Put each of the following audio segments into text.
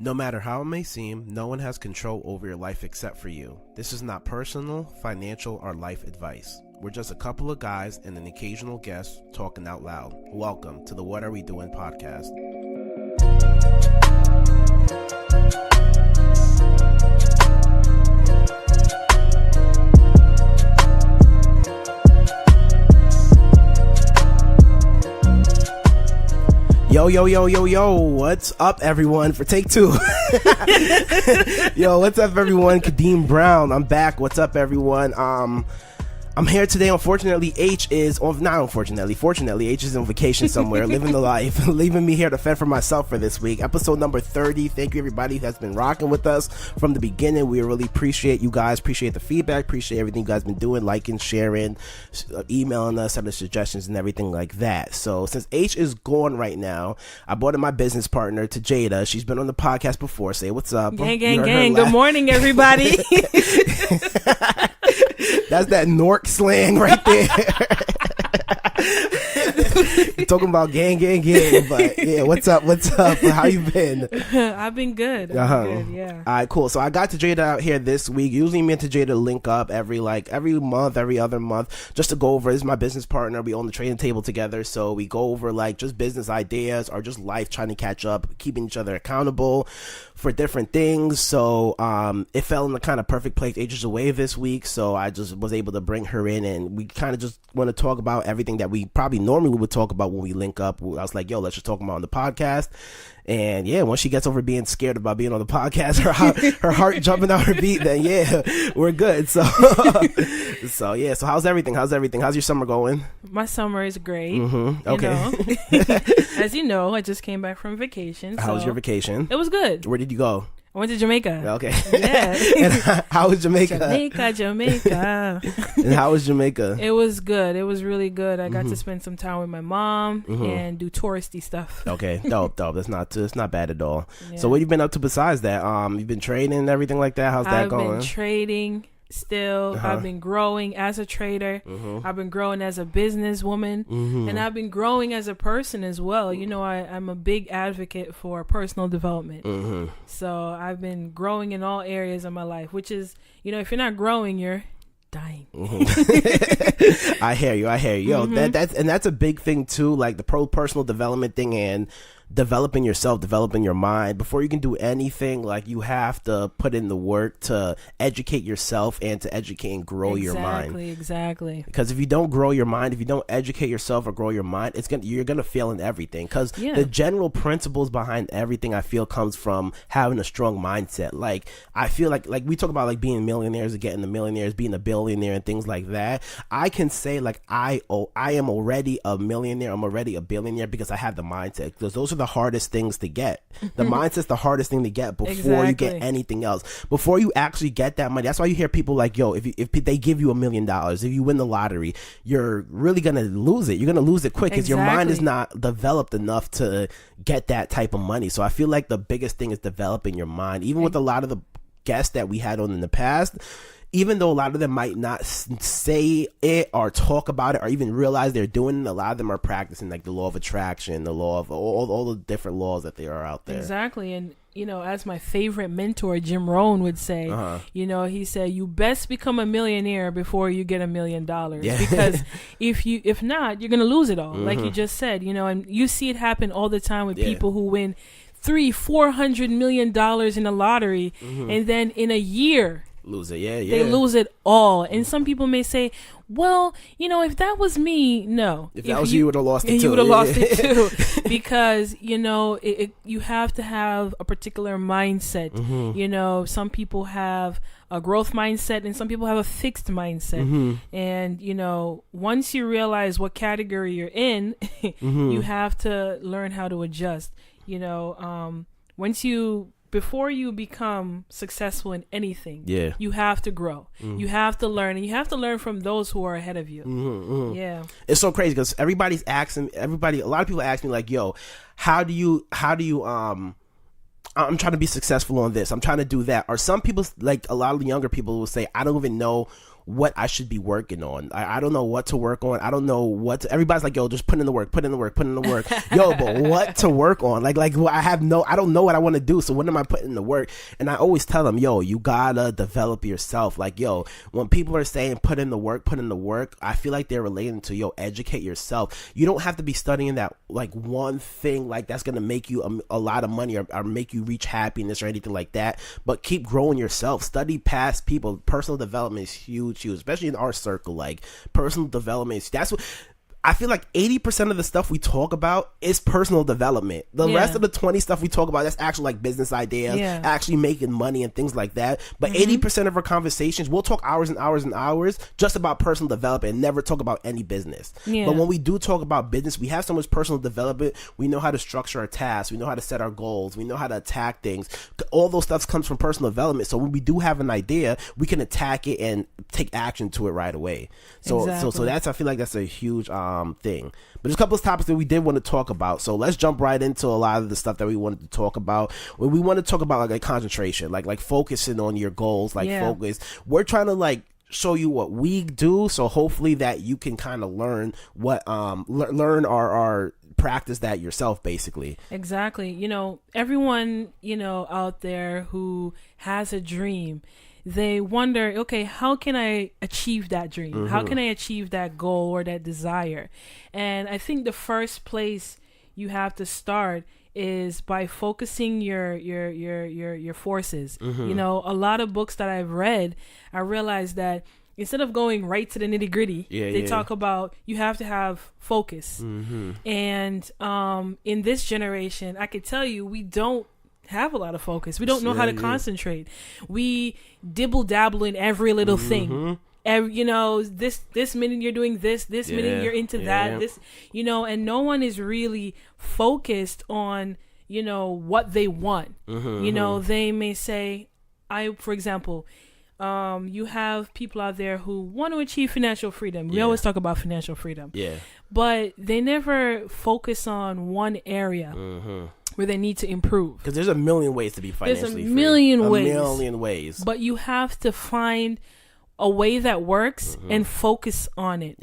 No matter how it may seem, no one has control over your life except for you. This is not personal, financial, or life advice. We're just a couple of guys and an occasional guest talking out loud. Welcome to the What Are We Doing podcast. Yo, what's up everyone for take two? Yo, what's up everyone? Kadeem Brown, I'm back. What's up everyone? I'm here today. Fortunately, H is on vacation somewhere, living the life, leaving me here to fend for myself for this week. Episode number 30. Thank you everybody who has been rocking with us from the beginning. We really appreciate you guys, appreciate the feedback, appreciate everything you guys been doing, liking, sharing, emailing us, sending suggestions and everything like that. So since H is gone right now, I brought in my business partner, Tajada. She's been on the podcast before. Say what's up. Gang. Good morning, everybody. That's that Nork slang right there. Talking about gang, but yeah, what's up? How you been? I've been good. Good, yeah. All right, cool. So I got Tajada out here this week. Usually me and Tajada link up every month, every other month, just to go over. This is my business partner. We own the trading table together, so we go over like just business ideas or just life, trying to catch up, keeping each other accountable for different things. So it fell in the kind of perfect place ages away this week, so I just was able to bring her in, and we kind of just want to talk about everything that we probably normally would talk about when we link up. I was like, yo, let's just talk about on the podcast. And yeah, once she gets over being scared about being on the podcast, her heart jumping out her beat, then yeah, we're good. So yeah, so how's everything? How's your summer going? My summer is great. Okay. As you know, I just came back from vacation. How was your vacation? It was good. Where did you go? I went to Jamaica. Okay. Yeah. And how was Jamaica? Jamaica. And how was Jamaica? It was good. It was really good. I got to spend some time with my mom and do touristy stuff. Okay. Dope. That's not bad at all. Yeah. So what have you been up to besides that? You've been trading and everything like that? How's that going? I've been trading still. I've been growing as a trader. I've been growing as a businesswoman, and I've been growing as a person as well. You know, I'm a big advocate for personal development. So I've been growing in all areas of my life, which is, you know, if you're not growing, you're dying. I hear you. Yo, that's a big thing too, like the personal development thing and developing yourself, developing your mind. Before you can do anything, like you have to put in the work to educate yourself and to educate and grow your mind. Exactly. Because if you don't grow your mind, if you don't educate yourself or grow your mind, you're gonna fail in everything. Because the general principles behind everything, I feel, comes from having a strong mindset. Like I feel like we talk about like being millionaires and getting the millionaires, being a billionaire and things like that. I can say like I am already a millionaire. I'm already a billionaire because I have the mindset. Because those are the hardest things to get. The mindset's the hardest thing to get before you get anything else. Before you actually get that money. That's why you hear people like, yo, if they give you $1 million, if you win the lottery, you're really gonna lose it. You're gonna lose it quick because your mind is not developed enough to get that type of money. So I feel like the biggest thing is developing your mind. Even with a lot of the guests that we had on in the past, even though a lot of them might not say it or talk about it or even realize they're doing it, a lot of them are practicing like the law of attraction, the law of all the different laws that there are out there. Exactly. And, you know, as my favorite mentor, Jim Rohn, would say, you know, he said, you best become a millionaire before you get $1 million. Yeah. Because if not, you're going to lose it all. Like you just said, you know, and you see it happen all the time with people who win $300-400 million in the lottery. And then in a year, lose it. They lose it all. And some people may say, well, you know, if that was me, no. If that was you would have lost it too. You would have lost it too. Because, you know, you have to have a particular mindset. You know, some people have a growth mindset and some people have a fixed mindset. And, you know, once you realize what category you're in, you have to learn how to adjust. You know, before you become successful in anything, you have to grow. You have to learn, and you have to learn from those who are ahead of you. Yeah, it's so crazy because a lot of people ask me like, yo, how do you I'm trying to be successful on this, I'm trying to do that. Or some people, like a lot of the younger people, will say, I don't even know what I should be working on. I don't know what to work on. I don't know everybody's like, yo, just put in the work. Yo, but what to work on? Like I don't know what I want to do. So when am I putting in the work? And I always tell them, yo, you gotta develop yourself. Like, yo, when people are saying put in the work, I feel like they're relating to, yo, educate yourself. You don't have to be studying that like one thing like that's gonna make you a lot of money or make you reach happiness or anything like that. But keep growing yourself. Study past people. Personal development is huge, especially in our circle. Like personal development, that's what I feel like 80% of the stuff we talk about is personal development. The rest of the 20 stuff we talk about, that's actually like business ideas, actually making money and things like that. But 80% of our conversations, we'll talk hours and hours and hours just about personal development and never talk about any business. But when we do talk about business, we have so much personal development. We know how to structure our tasks. We know how to set our goals. We know how to attack things. All those stuff comes from personal development. So when we do have an idea, we can attack it and take action to it right away. So that's, I feel like that's a huge thing. But there's a couple of topics that we did want to talk about, so let's jump right into a lot of the stuff that we wanted to talk about. When we want to talk about like concentration, like focusing on your goals, focus. We're trying to like show you what we do, so hopefully that you can kind of learn what learn our practice that yourself, basically. Exactly. Everyone out there who has a dream, they wonder, okay, how can I achieve that dream? How can I achieve that goal or that desire? And I think the first place you have to start is by focusing your forces. A lot of books that I've read, I realized that instead of going right to the nitty gritty, they talk about you have to have focus. And in this generation, I could tell you, we don't have a lot of focus. We don't know how to concentrate. We dibble dabble in every little thing. This minute you're doing this minute you're into that, this, and no one is really focused on, what they want. They may say, for example, you have people out there who want to achieve financial freedom. We always talk about financial freedom. But they never focus on one area where they need to improve. Because there's a million ways to be financially free. A million ways. But you have to find a way that works and focus on it.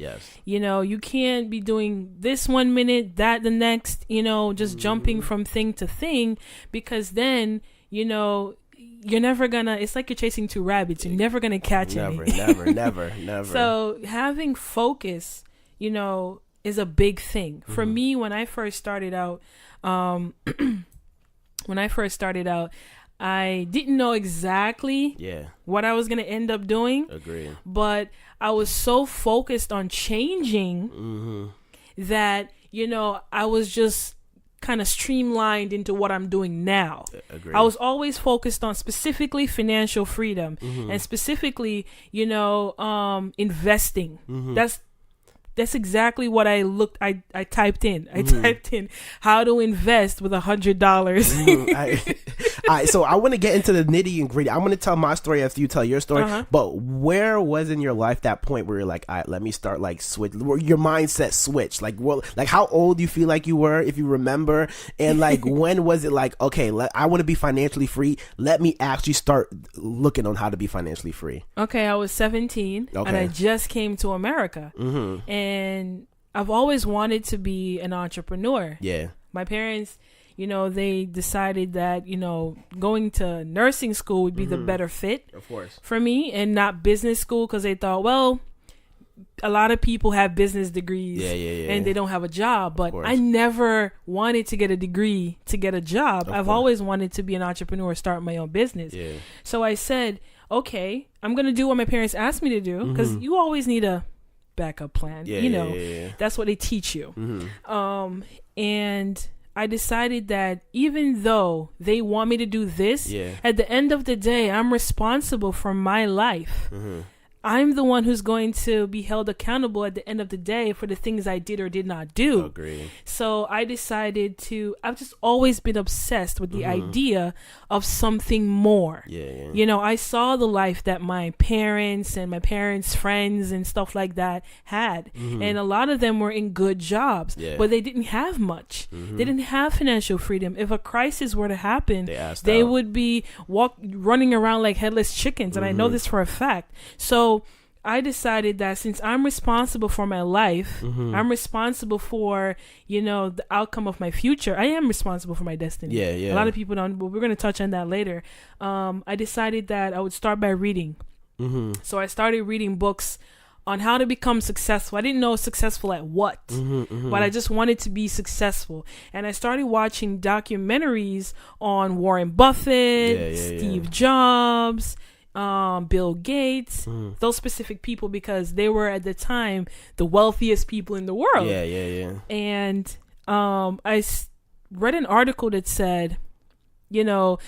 You can't be doing this 1 minute, that the next, just jumping from thing to thing, because then, you're never gonna, it's like you're chasing two rabbits. You're never gonna catch any. Never. So having focus, is a big thing. For me, when I first started out, I didn't know exactly what I was going to end up doing. Agreed. But I was so focused on changing that, I was just kind of streamlined into what I'm doing now. Agreed. I was always focused on specifically financial freedom and specifically, investing. That's exactly what I typed in. I typed in how to invest with $100. So I want to get into the nitty and gritty. I'm going to tell my story after you tell your story. But where was in your life that point where you're like, all right, let me start like switch, where your mindset switched? Like, how old do you feel like you were, if you remember? And like, when was it like, okay, I want to be financially free. Let me actually start looking on how to be financially free. Okay, I was 17 and I just came to America. And I've always wanted to be an entrepreneur. My parents, they decided that, going to nursing school would be the better fit, of course, for me, and not business school, because they thought, well, a lot of people have business degrees and they don't have a job. But I never wanted to get a degree to get a job. I've always wanted to be an entrepreneur, start my own business. So I said, okay, I'm going to do what my parents asked me to do, because you always need a backup plan. That's what they teach you. And I decided that even though they want me to do this, at the end of the day, I'm responsible for my life. I'm the one who's going to be held accountable at the end of the day for the things I did or did not do. Agreed. So I decided I've just always been obsessed with the idea of something more. I saw the life that my parents and my parents' friends and stuff like that had. And a lot of them were in good jobs, but they didn't have much. They didn't have financial freedom. If a crisis were to happen, they would be running around like headless chickens. And I know this for a fact. So I decided that since I'm responsible for my life, I'm responsible for, the outcome of my future. I am responsible for my destiny. Yeah, yeah. A lot of people don't, but we're going to touch on that later. I decided that I would start by reading. So I started reading books on how to become successful. I didn't know successful at what, but I just wanted to be successful. And I started watching documentaries on Warren Buffett, Steve Jobs, Bill Gates, those specific people, because they were at the time the wealthiest people in the world. And read an article that said, 1%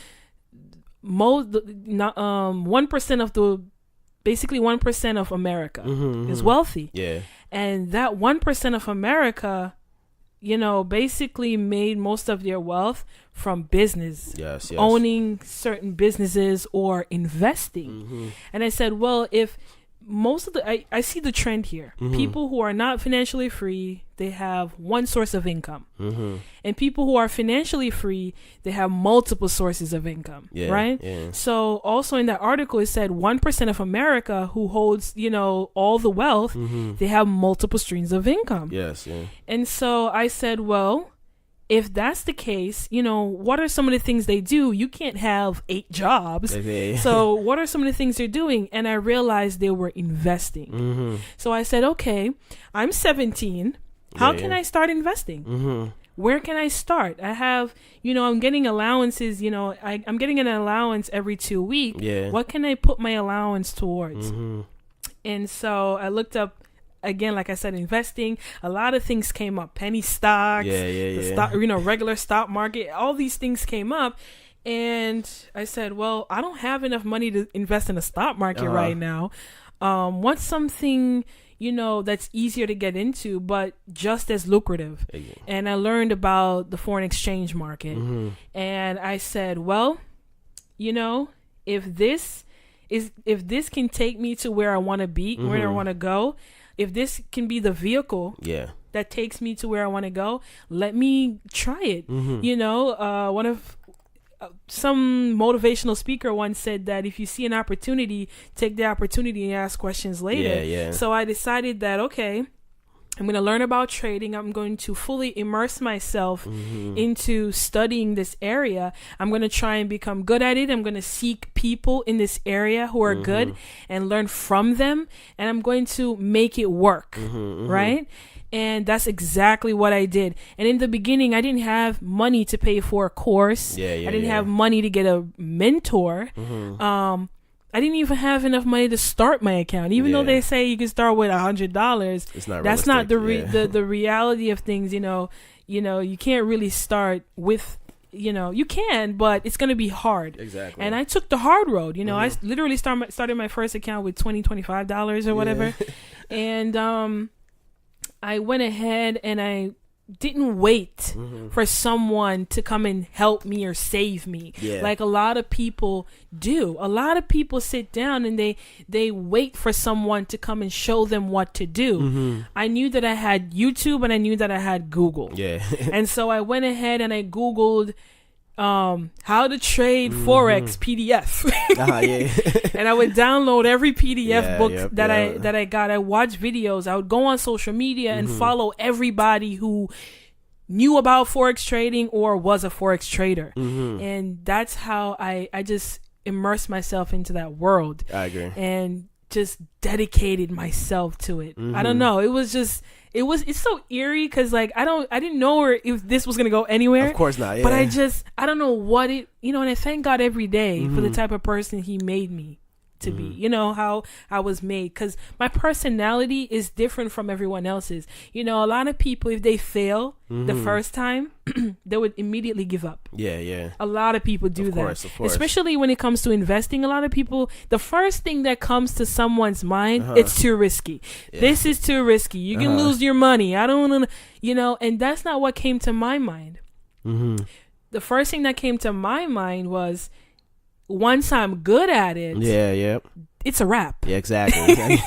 of America is wealthy. And that 1% of America, basically made most of their wealth from business, owning certain businesses or investing. And I said, well, if most of I see the trend here. People who are not financially free, they have one source of income. And people who are financially free, they have multiple sources of income, right? So also in that article, it said 1% of America who holds, all the wealth, they have multiple streams of income. And so I said, well, if that's the case, what are some of the things they do? You can't have 8 jobs. So what are some of the things they're doing? And I realized they were investing. So I said, okay, I'm 17. How can I start investing? Where can I start? I have, I'm getting allowances, I'm getting an allowance every 2 weeks. What can I put my allowance towards? And so I looked up, again, like I said, investing. A lot of things came up. Penny stocks, the stock, regular stock market. All these things came up. And I said, well, I don't have enough money to invest in the stock market right now. What's something, that's easier to get into, but just as lucrative? And I learned about the foreign exchange market. And I said, well, if this can take me to where I want to be, where I want to go, if this can be the vehicle that takes me to where I want to go, let me try it. Some motivational speaker once said that if you see an opportunity, take the opportunity and ask questions later. So I decided that, okay, I'm going to learn about trading. I'm going to fully immerse myself into studying this area. I'm going to try and become good at it. I'm going to seek people in this area who are good and learn from them. And I'm going to make it work, right? And that's exactly what I did. And in the beginning, I didn't have money to pay for a course. I didn't have money to get a mentor. I didn't even have enough money to start my account. Even though they say you can start with $100, it's not that's not the reality of things. You can't really start with, you can, but it's going to be hard. And I took the hard road. I literally started my first account with $25 or whatever. And I went ahead and I didn't wait for someone to come and help me or save me like a lot of people do. A lot of people sit down and they wait for someone to come and show them what to do. I knew that I had YouTube and I knew that I had Google. And so I went ahead and I Googled how to trade Forex PDF. And I would download every PDF book that I got. I watched videos. I would go on social media and follow everybody who knew about Forex trading or was a Forex trader. And that's how I just immersed myself into that world. I agree. And just dedicated myself to it. I don't know. It's so eerie because like I didn't know if this was gonna go anywhere. Of course not. But I don't know what it, and I thank God every day for the type of person He made me to be. How I was made, because my personality is different from everyone else's. A lot of people, if they fail the first time, they would immediately give up. A lot of people do that. Of course. Especially when it comes to investing. A lot of people, the first thing that comes to someone's mind, it's too risky. This is too risky. You can lose your money. I don't want to, and that's not what came to my mind. The first thing that came to my mind was, once I'm good at it, it's a wrap. Exactly.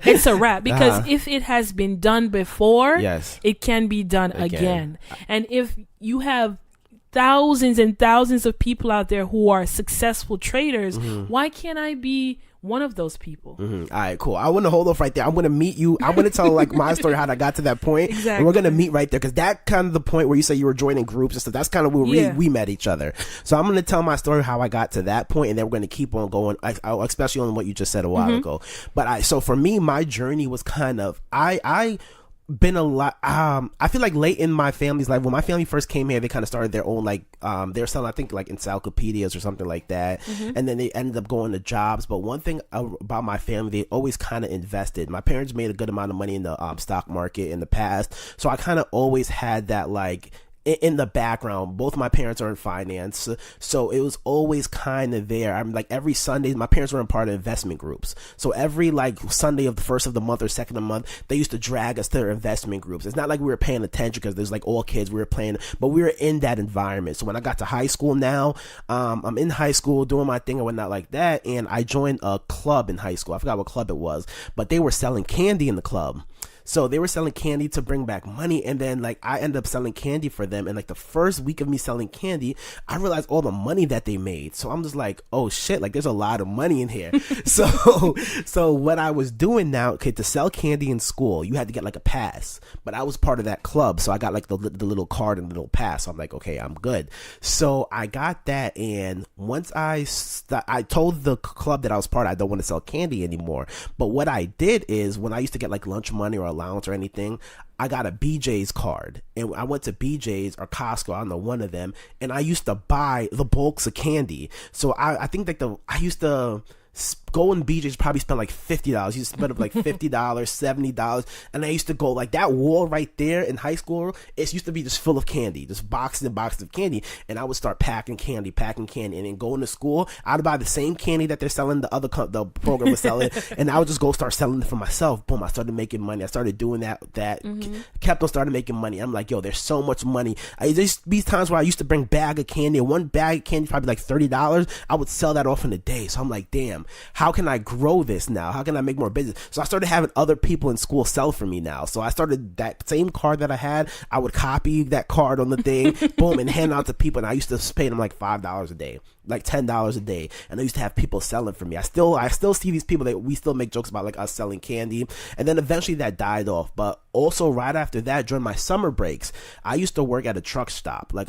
It's a wrap, because if it has been done before, it can be done again. And if you have thousands and thousands of people out there who are successful traders. Why can't I be one of those people? All right, cool. I want to hold off right there. I'm going to meet you. I'm going to tell like my story, how I got to that point. Exactly. And we're going to meet right there, because that kind of the point where you say you were joining groups and stuff. That's kind of where we met each other. So I'm going to tell my story, how I got to that point, and then we're going to keep on going, especially on what you just said a while ago. But so for me, my journey was kind of, I been a lot. I feel like late in my family's life, when my family first came here, they kind of started their own, like, they're selling, I think, like encyclopedias or something like that. And then they ended up going to jobs. But one thing about my family, they always kind of invested. My parents made a good amount of money in the stock market in the past. So I kind of always had that, like, in the background. Both my parents are in finance, so it was always kind of there. I'm like, every Sunday, my parents were in part of investment groups, so every like Sunday of the first of the month or second of the month, they used to drag us to their investment groups. It's not like we were paying attention, because there's like all kids, we were playing, but we were in that environment. So when I got to high school now, I'm in high school doing my thing and whatnot like that, and I joined a club in high school. I forgot what club it was, but they were selling candy in the club. So they were selling candy to bring back money, and then like I ended up selling candy for them. And like the first week of me selling candy, I realized all the money that they made. So I'm just like, oh shit, like there's a lot of money in here. so what I was doing now, okay, to sell candy in school, you had to get like a pass, but I was part of that club, so I got like the little card and the little pass. So I'm like, okay, I'm good. So I got that, and once I told the club that I was part of, I don't want to sell candy anymore. But what I did is, when I used to get like lunch money or allowance or anything, I got a BJ's card, and I went to BJ's or Costco, I don't know, one of them, and I used to buy the bulks of candy. So I think like I used to go in BJ's, probably spend like $50. You spend up like $50, $70, and I used to go like that wall right there in high school. It used to be just full of candy, just boxes and boxes of candy, and I would start packing candy, and then going to school. I'd buy the same candy that they're selling, the program was selling, and I would just go start selling it for myself. Boom! I started making money. I started doing that. Kept on started making money. I'm like, yo, there's so much money. There's these times where I used to bring bag of candy. One bag of candy probably like $30. I would sell that off in a day. So I'm like, damn. How can I grow this now? How can I make more business? So I started having other people in school sell for me now. So I started that same card that I had. I would copy that card on the thing, boom, and hand it out to people. And I used to pay them like $5 a day, like $10 a day. And I used to have people selling for me. I still see these people that we still make jokes about, like us selling candy. And then eventually that died off. But also right after that, during my summer breaks, I used to work at a truck stop, like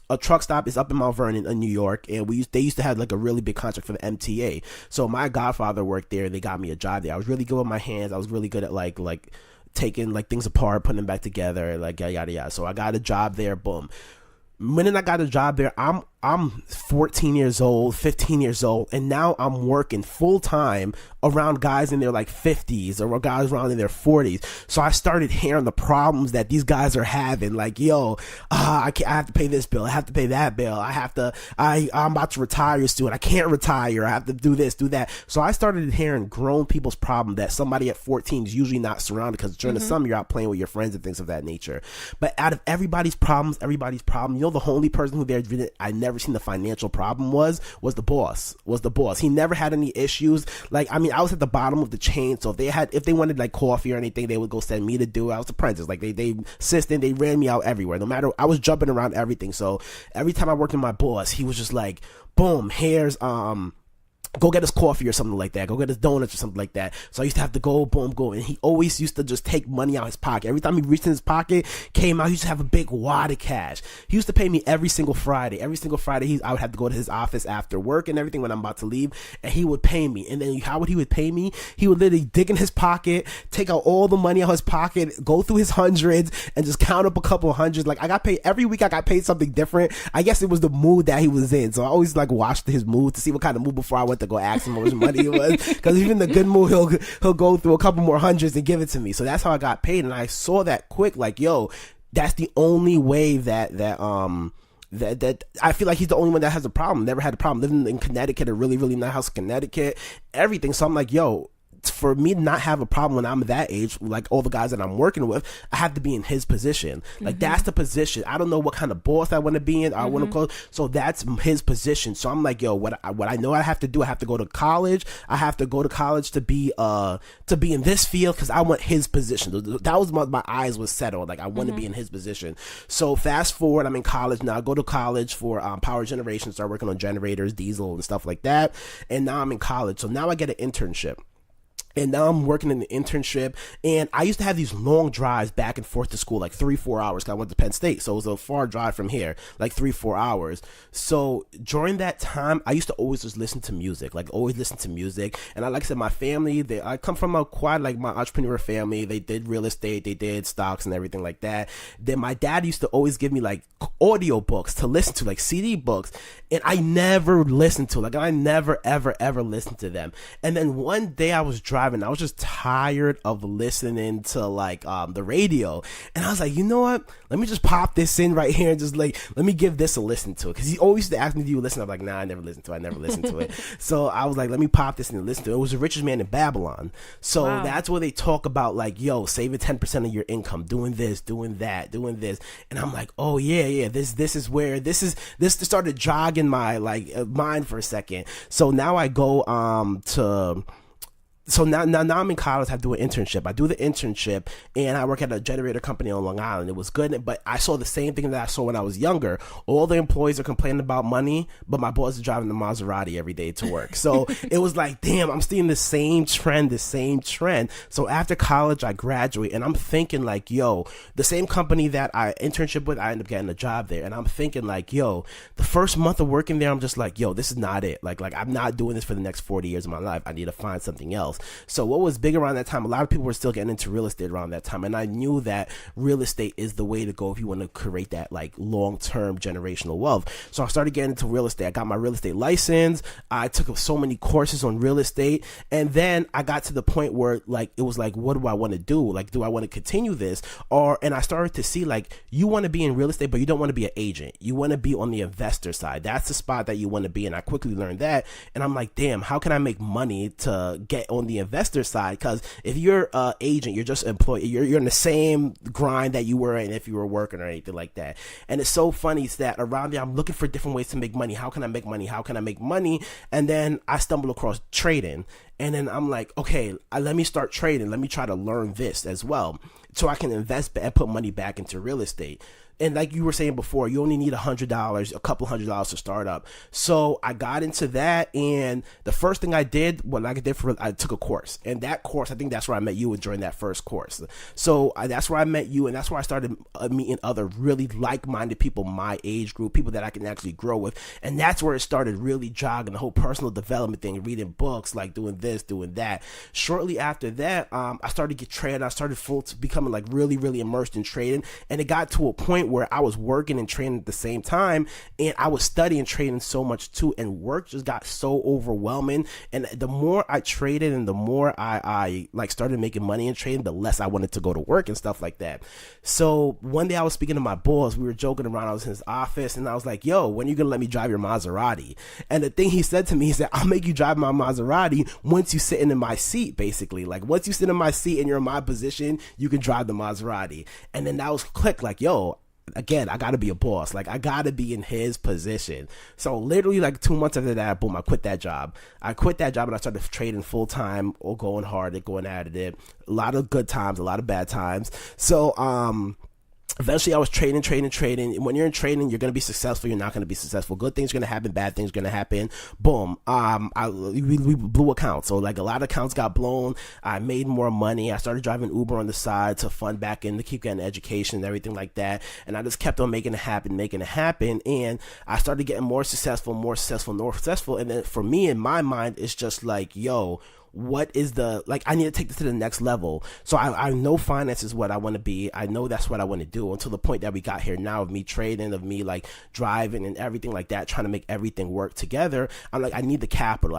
a truck stop is up in Mount Vernon in New York, and they used to have like a really big contract for the MTA. So my godfather worked there, and they got me a job there. I was really good with my hands. I was really good at like taking like things apart, putting them back together, like yada yada. So I got a job there. Boom. When I got a job there, I'm 14 years old, 15 years old, and now I'm working full time around guys in their like 50s or guys around in their 40s. So I started hearing the problems that these guys are having. Like, yo, I have to pay this bill, I have to pay that bill, I'm about to retire soon, I can't retire, I have to do this, do that. So I started hearing grown people's problem that somebody at 14 is usually not surrounded, because during the summer you're out playing with your friends and things of that nature. But out of everybody's problem, you know, the only person who there I never seen the financial problem was the boss. He never had any issues. Like, I mean, I was at the bottom of the chain, so if they wanted like coffee or anything, they would go send me to do it. I was apprentice. Like they assistant, they ran me out everywhere. No matter, I was jumping around everything. So every time I worked with my boss, he was just like, boom, here's go get us coffee or something like that. Go get us donuts or something like that. So I used to have to go, boom, go. And he always used to just take money out of his pocket. Every time he reached in his pocket, came out, he used to have a big wad of cash. He used to pay me every single Friday. Every single Friday, I would have to go to his office after work and everything when I'm about to leave, and he would pay me. And then how would he would pay me? He would literally dig in his pocket, take out all the money out of his pocket, go through his hundreds, and just count up a couple of hundreds. Like, I got paid every week. I got paid something different. I guess it was the mood that he was in. So I always like watched his mood to see what kind of mood before I went to go ask him how much money it was, because even the good mood, he'll go through a couple more hundreds and give it to me. So that's how I got paid. And I saw that quick, like, yo, that's the only way that I feel like he's the only one that has a problem. Never had a problem living in Connecticut, a really, really nice house in Connecticut, everything. So I'm like, yo, for me to not have a problem when I'm that age, like all the guys that I'm working with, I have to be in his position. Like that's the position. I don't know what kind of boss I want to be in. I want to close. So that's his position. So I'm like, yo, what I know I have to do, I have to go to college. I have to go to college to be in this field because I want his position. That was my eyes was set on. Like I want to be in his position. So fast forward, I'm in college now. I go to college for power generation, start working on generators, diesel and stuff like that. And now I'm in college. So now I get an internship. And now I'm working in the internship, and I used to have these long drives back and forth to school, like 3-4 hours, because I went to Penn State, so it was a far drive from here, like 3-4 hours. So during that time, I used to always just listen to music, and like I said, my family, I come from a quite, like, my entrepreneur family. They did real estate, they did stocks and everything like that. Then my dad used to always give me, like, audio books to listen to, like CD books, and I never listened to, like, I never, ever listened to them. And then one day I was driving, I was just tired of listening to like the radio, and I was like, you know what, let me just pop this in right here and just like let me give this a listen to it, because he always used to ask me, do you listen? I'm like, nah, I never listened to it. So I was like, let me pop this in and listen to it. It was The Richest Man in Babylon. So that's where they talk about like, yo, saving 10% of your income, doing this, doing that, doing this. And I'm like, oh yeah, this is where this started jogging my like mind for a second. So now I go So now I'm in college. I do an internship. I do the internship, and I work at a generator company on Long Island. It was good, but I saw the same thing that I saw when I was younger. All the employees are complaining about money, but my boss is driving the Maserati every day to work. So it was like, damn, I'm seeing the same trend. So after college, I graduate, and I'm thinking like, yo, the same company that I internship with, I end up getting a job there, and I'm thinking like, yo, the first month of working there, I'm just like, yo, this is not it. Like I'm not doing this for the next 40 years of my life. I need to find something else. So what was big around that time, a lot of people were still getting into real estate around that time, and I knew that real estate is the way to go if you want to create that like long-term generational wealth. So I started getting into real estate. I got my real estate license. I took so many courses on real estate, and then I got to the point where like it was like, what do I want to do? Like, do I want to continue this? And I started to see like, you want to be in real estate, but you don't want to be an agent. You want to be on the investor side. That's the spot that you want to be in. I quickly learned that, and I'm like, damn, how can I make money to get on the investor side? Because if you're an agent, you're just employed, you're in the same grind that you were in if you were working or anything like that. And it's so funny is that around there I'm looking for different ways to make money. How can I make money? And then I stumble across trading, and then I'm like, okay, let me start trading. Let me try to learn this as well, so I can invest and put money back into real estate. And like you were saying before, you only need $100, a couple $100 to start up. So I got into that, and the first thing I did, I took a course. And that course, I think that's where I met you during that first course. So that's where I met you, and that's where I started meeting other really like-minded people, my age group, people that I can actually grow with. And that's where it started really jogging, the whole personal development thing, reading books, like doing this, doing that. Shortly after that, I started to get trained. I started becoming like really, really immersed in trading, and it got to a point where I was working and training at the same time, and I was studying trading so much too, and work just got so overwhelming. And the more I traded and the more I like started making money in trading, the less I wanted to go to work and stuff like that. So one day I was speaking to my boss, we were joking around, I was in his office, and I was like, yo, when are you gonna let me drive your Maserati? And the thing he said to me, he said, I'll make you drive my Maserati once you sitting in my seat, basically. Like once you sit in my seat and you're in my position, you can drive the Maserati. And then that was click, like, yo, again, I gotta be a boss. Like I gotta be in his position. So literally like 2 months after that, boom, I quit that job and I started trading full time, or going hard and going at it. A lot of good times, a lot of bad times. So eventually I was trading. And when you're in trading, you're going to be successful. You're not going to be successful. Good things are going to happen. Bad things are going to happen. Boom. We blew accounts. So like a lot of accounts got blown. I made more money. I started driving Uber on the side to fund back in to keep getting education and everything like that. And I just kept on making it happen. And I started getting more successful. And then for me, in my mind, it's just like, yo, what is I need to take this to the next level. So I know finance is what I want to be. I know that's what I want to do, until the point that we got here now of me trading, of me like driving and everything like that, trying to make everything work together. I'm like, I need the capital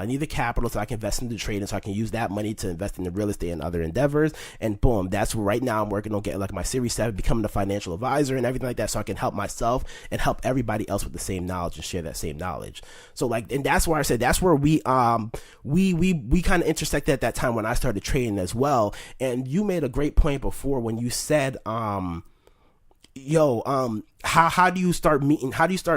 so I can invest into trading, so I can use that money to invest in the real estate and other endeavors. And boom, that's where right now I'm working on getting like my Series 7, becoming a financial advisor and everything like that, so I can help myself and help everybody else with the same knowledge and share that same knowledge. So like, and that's where I said, that's where we kind of intersect intersected at that time when I started trading as well. And you made a great point before when you said, how do you start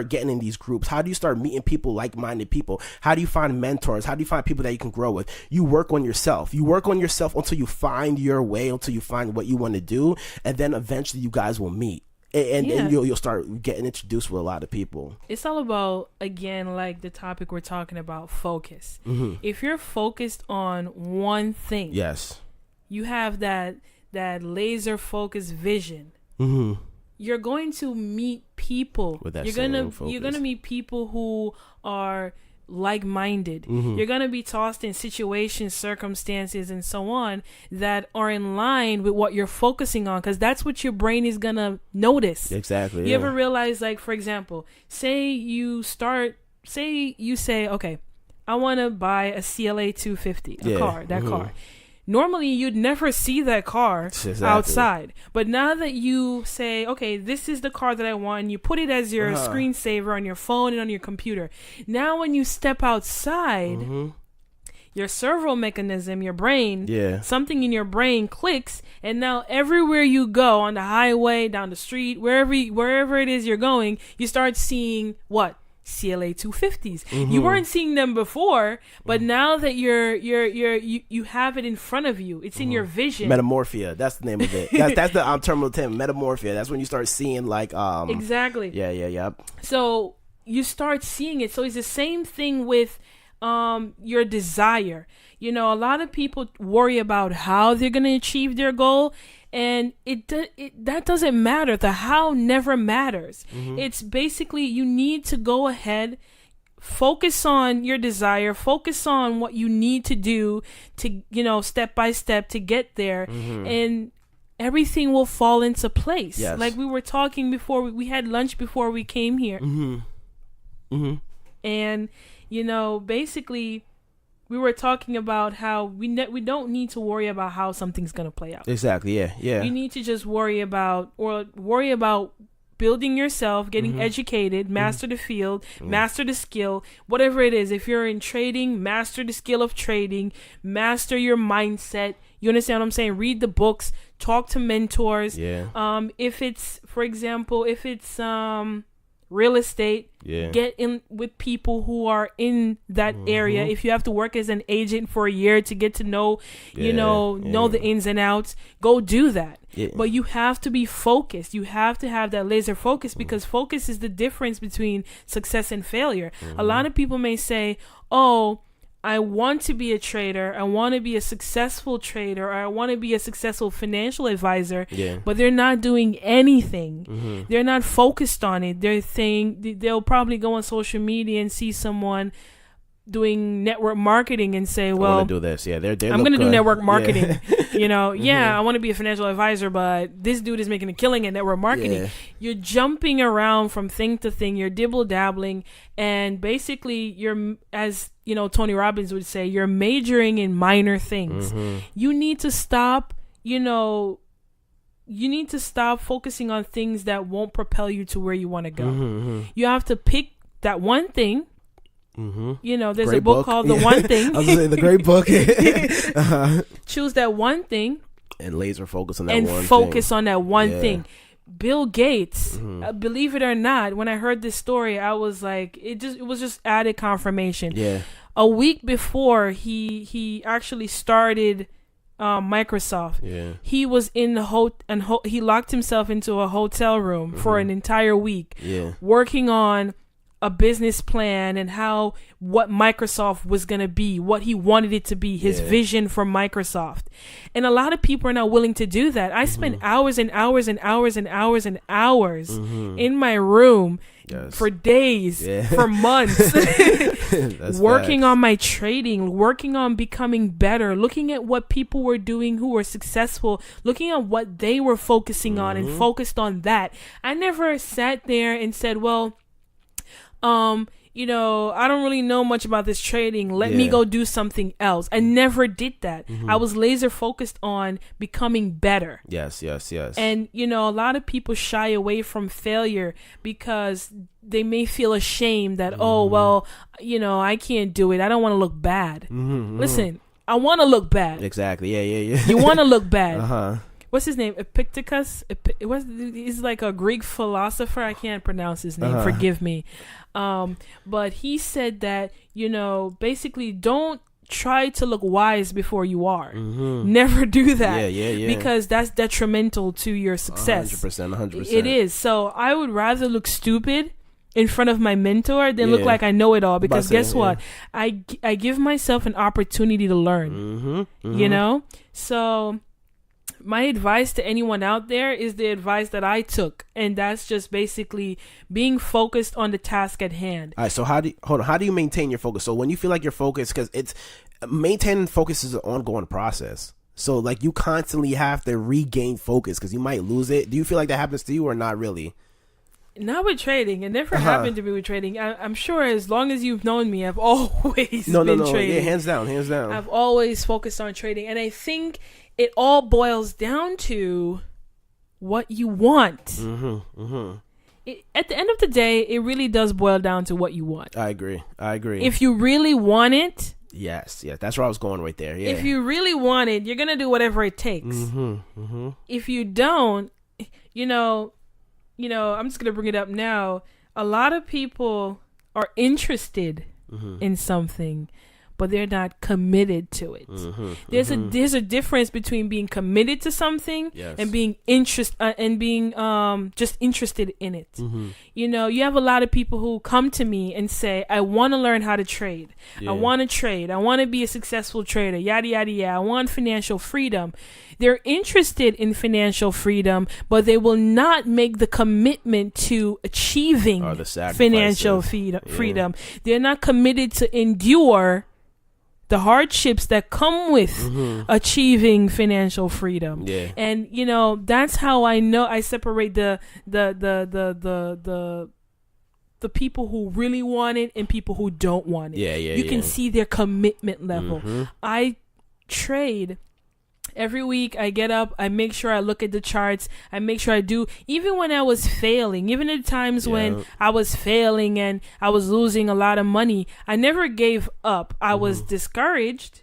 getting in these groups? How do you start meeting people, like-minded people? How do you find mentors? How do you find people that you can grow with? You work on yourself until you find your way, until you find what you want to do, and then eventually you guys will meet. And you'll start getting introduced with a lot of people. It's all about, again, like the topic we're talking about, focus. If you're focused on one thing, yes, you have that laser focused vision. You're going to meet people. With that you're gonna meet people who are like-minded. You're gonna be tossed in situations, circumstances, and so on that are in line with what you're focusing on, because that's what your brain is gonna notice. Exactly. You ever realize, like, for example, say you say, okay, I want to buy a CLA 250, car. Normally, you'd never see that car outside. But now that you say, okay, this is the car that I want, and you put it as your screensaver on your phone and on your computer. Now, when you step outside, your servo mechanism, your brain, something in your brain clicks, and now everywhere you go, on the highway, down the street, wherever it is you're going, you start seeing what? CLA 250s. You weren't seeing them before, but now that you have it in front of you, it's in your vision. Metamorphia, that's the name of it. That's the terminal term, metamorphia. That's when you start seeing, like, exactly. Yeah. So you start seeing it. So it's the same thing with your desire. A lot of people worry about how they're going to achieve their goal, and that doesn't matter. The how never matters. It's basically, you need to go ahead, focus on your desire, focus on what you need to do to, step by step to get there, and everything will fall into place. Yes. Like we were talking before, we had lunch before we came here. And, basically, we were talking about how we don't need to worry about how something's going to play out. Exactly, yeah. You need to just worry about building yourself, getting educated, master the field, master the skill, whatever it is. If you're in trading, master the skill of trading, master your mindset. You understand what I'm saying? Read the books, talk to mentors. Yeah. If it's, for example, real estate, get in with people who are in that area. If you have to work as an agent for a year to get to know the ins and outs, go do that. But you have to be focused. You have to have that laser focus, because focus is the difference between success and failure. A lot of people may say, oh, I want to be a trader, I want to be a successful trader, or I want to be a successful financial advisor, but they're not doing anything. They're not focused on it. They'll probably go on social media and see someone doing network marketing and say, well, I want to do this. I'm going to do network marketing. I want to be a financial advisor, but this dude is making a killing at network marketing. You're jumping around from thing to thing. You're dibble dabbling, and basically you're, as Tony Robbins would say, you're majoring in minor things. You need to stop, focusing on things that won't propel you to where you want to go. You have to pick that one thing. There's great a book called The One Thing. I was going to say, the great book. Choose that one thing and laser focus on that and one focus thing. on that one thing. Bill Gates, believe it or not, when I heard this story, I was like, it was just added confirmation. A week before he actually started Microsoft, he was in the he locked himself into a hotel room for an entire week, working on a business plan and what Microsoft was going to be, what he wanted it to be, his vision for Microsoft. And a lot of people are not willing to do that. I spent hours and hours and hours and hours and hours in my room for days, for months, working on my trading, working on becoming better, looking at what people were doing who were successful, looking at what they were focusing on and focused on that. I never sat there and said, well, I don't really know much about this trading. Let me go do something else. I never did that. I was laser focused on becoming better. Yes. And, a lot of people shy away from failure because they may feel ashamed that, I can't do it. I don't want to look bad. Listen, I want to look bad. Exactly. Yeah. You want to look bad. Uh-huh. What's his name? Epictetus? He's like a Greek philosopher. I can't pronounce his name. Forgive me. But he said that, basically don't try to look wise before you are. Never do that. Yeah. Because that's detrimental to your success. 100%. It is. So I would rather look stupid in front of my mentor than look like I know it all, because guess what? I give myself an opportunity to learn. So my advice to anyone out there is the advice that I took, and that's just basically being focused on the task at hand. All right, so how do you maintain your focus? So when you feel like you're focused, because it's maintaining focus is an ongoing process. So like you constantly have to regain focus because you might lose it. Do you feel like that happens to you or not really? Not with trading. It never happened to me with trading. I'm sure as long as you've known me, I've always been trading. Yeah, hands down. I've always focused on trading, and I think it all boils down to what you want. At the end of the day, it really does boil down to what you want. I agree. If you really want it, yes, that's where I was going right there. Yeah. If you really want it, you're gonna do whatever it takes. If you don't, I'm just gonna bring it up now. A lot of people are interested in something, but they're not committed to it. There's a difference between being committed to something and being just interested in it. You have a lot of people who come to me and say, I want to learn how to trade. I want to trade. I want to be a successful trader. Yada, yada, yada. I want financial freedom. They're interested in financial freedom, but they will not make the commitment to achieving financial freedom. They're not committed to endure the hardships that come with achieving financial freedom. And that's how I know I separate the people who really want it and people who don't want it. You can see their commitment level. I trade every week. I get up, I make sure I look at the charts, I make sure I do, even when I was failing, even at times when I was failing and I was losing a lot of money, I never gave up. I was discouraged,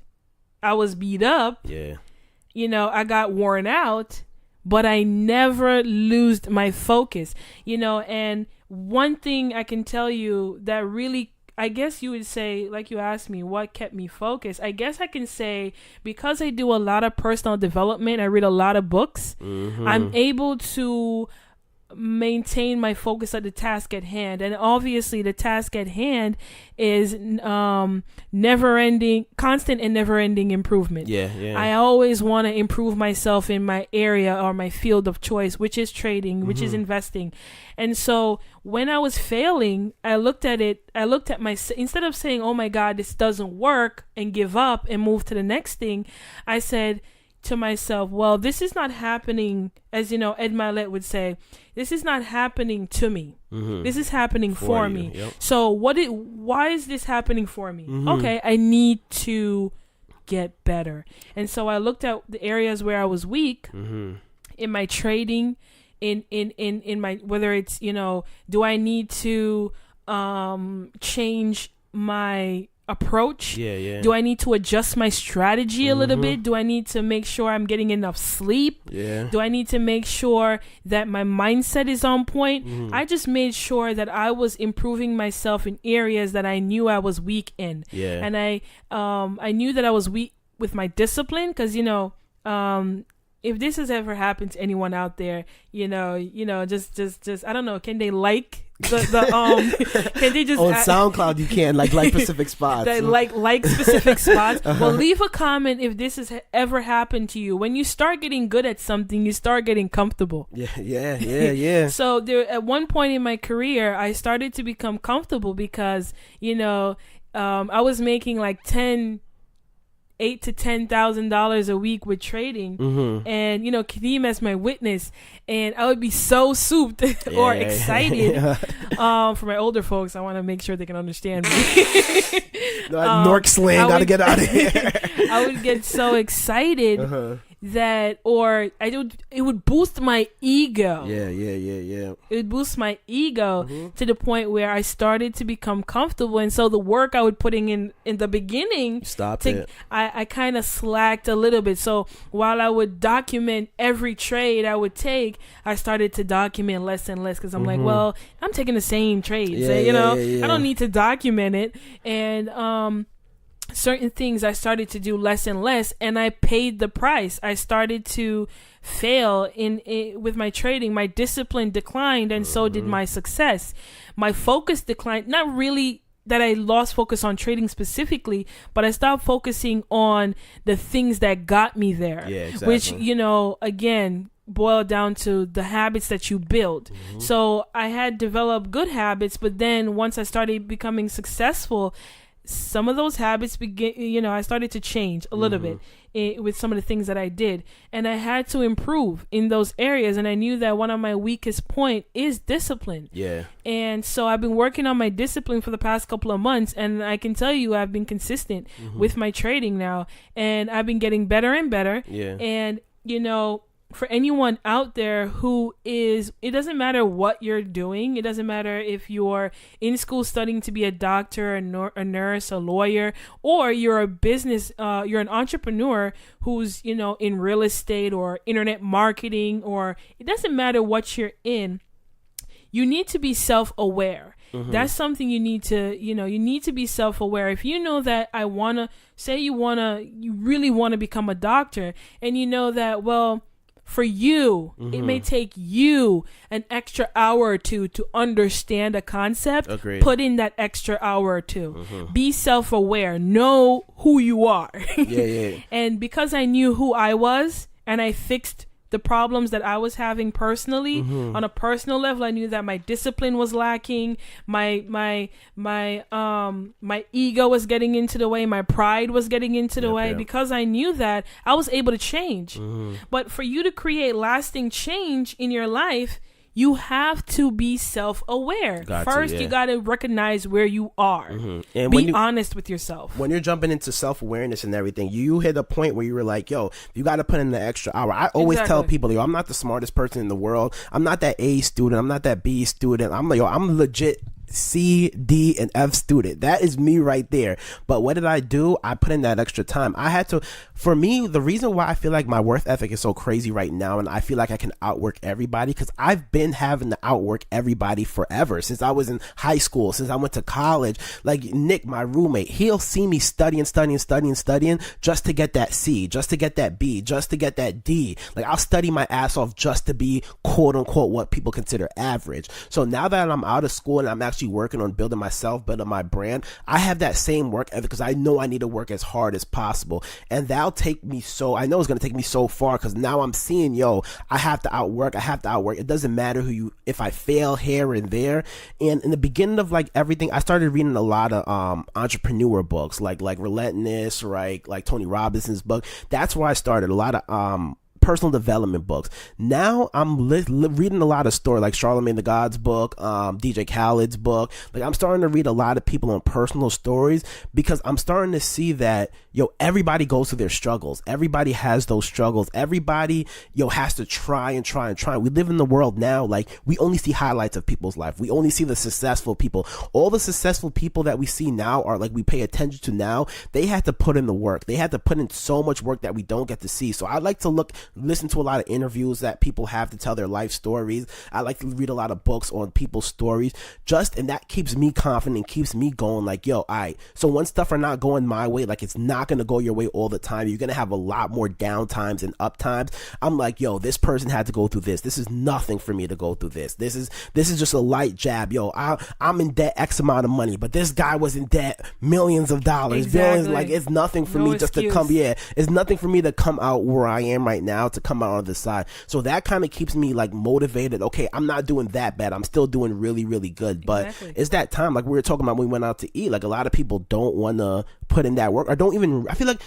I was beat up, I got worn out, but I never lost my focus. And one thing I can tell you that really, I guess you would say, like you asked me, what kept me focused? I guess I can say, because I do a lot of personal development, I read a lot of books, I'm able to maintain my focus at the task at hand. And obviously the task at hand is constant and never-ending improvement. I always want to improve myself in my area or my field of choice, which is trading, which is investing. And so when I was failing, I looked at instead of saying, oh my God, this doesn't work, and give up and move to the next thing, I said to myself, well, this is not happening, as Ed Milet would say, this is not happening to me. This is happening for me. So why is this happening for me? Okay, I need to get better. And so I looked at the areas where I was weak in my trading, in my, whether it's, do I need to change my approach? Do I need to adjust my strategy a little bit? Do I need to make sure I'm getting enough sleep? Do I need to make sure that my mindset is on point? I just made sure that I was improving myself in areas that I knew I was weak in. And I knew that I was weak with my discipline, because if this has ever happened to anyone out there, just I don't know, can they like the can they just on SoundCloud? You can like specific spots. like specific spots. Well, leave a comment if this has ever happened to you. When you start getting good at something, you start getting comfortable. So there, at one point in my career, I started to become comfortable because I was making like $8,000 to $10,000 a week with trading, and Kadeem as my witness, and I would be so souped or excited. For my older folks, I want to make sure they can understand me. Nork slang, gotta get out of here. I would get so excited that, or it would boost my ego. Yeah. It would boost my ego to the point where I started to become comfortable. And so the work I would putting in the beginning, I kind of slacked a little bit. So while I would document every trade I would take, I started to document less and less, because I'm like, well, I'm taking the same trades. I don't need to document it. And certain things I started to do less and less, and I paid the price. I started to fail with my trading. My discipline declined, and so did my success. My focus declined. Not really that I lost focus on trading specifically, but I stopped focusing on the things that got me there. Yeah, exactly. Which, again, boil down to the habits that you build. So I had developed good habits, but then once I started becoming successful, some of those habits I started to change a little bit with some of the things that I did, and I had to improve in those areas. And I knew that one of my weakest point is discipline. Yeah. And so I've been working on my discipline for the past couple of months, and I can tell you I've been consistent with my trading now, and I've been getting better and better. Yeah. And for anyone out there it doesn't matter what you're doing. It doesn't matter if you're in school studying to be a doctor, a nurse, a lawyer, or you're you're an entrepreneur who's, in real estate or internet marketing, or it doesn't matter what you're in. You need to be self-aware. That's something you need to be self-aware. If you know that you really want to become a doctor, and you know that, well, for you, it may take you an extra hour or two to understand a concept. Agreed. Put in that extra hour or two. Be self-aware. Know who you are. Yeah. And because I knew who I was, and I fixed the problems that I was having personally, on a personal level, I knew that my discipline was lacking. My ego was getting into the way. My pride was getting into the way. Because I knew that, I was able to change. But for you to create lasting change in your life, you have to be self-aware. First, you got to recognize where you are. And be honest with yourself. When you're jumping into self-awareness and everything, you hit a point where you were like, yo, you got to put in the extra hour. I always tell people, yo, I'm not the smartest person in the world. I'm not that A student. I'm not that B student. I'm legit C, D, and F student. That is me right there. But what did I do? I put in that extra time. I had to, for me, the reason why I feel like my worth ethic is so crazy right now, and I feel like I can outwork everybody, because I've been having to outwork everybody forever, since I was in high school, since I went to college. Like Nick, my roommate, he'll see me studying just to get that C, just to get that B, just to get that D. Like, I'll study my ass off just to be quote unquote what people consider average. So now that I'm out of school and I'm actually working on building myself, building my brand, I have that same work ethic, because I know I need to work as hard as possible. And that'll take me I know it's going to take me so far, because now I'm seeing, I have to outwork. It doesn't matter if I fail here and there. And in the beginning of like everything, I started reading a lot of entrepreneur books, like Relentless, right? Like Tony Robinson's book. That's where I started. A lot of personal development books. Now I'm reading a lot of stories, like Charlamagne the God's book, DJ Khaled's book. Like, I'm starting to read a lot of people on personal stories, because I'm starting to see that, everybody goes through their struggles. Everybody has those struggles. Everybody, has to try and try and try. We live in the world now, like, we only see highlights of people's life. We only see the successful people. All the successful people that we see now are like, we pay attention to now. They had to put in the work. They had to put in so much work that we don't get to see. So I like to listen to a lot of interviews that people have to tell their life stories. I like to read a lot of books on people's stories, and that keeps me confident and keeps me going, like, all right, so when stuff are not going my way, like, it's not going to go your way all the time. You're going to have a lot more down times and up times. I'm like, this person had to go through this. This is nothing for me to go through this. This is just a light jab. I'm in debt X amount of money, but this guy was in debt millions of dollars. Billions. Like, it's nothing for me just to come. It's nothing for me to come out where I am right now, to come out on the side. So that kind of keeps me like motivated. Okay, I'm not doing that bad. I'm still doing really, really good. But it's that time, like we were talking about when we went out to eat. Like, a lot of people don't want to put in that work, or don't even. I feel like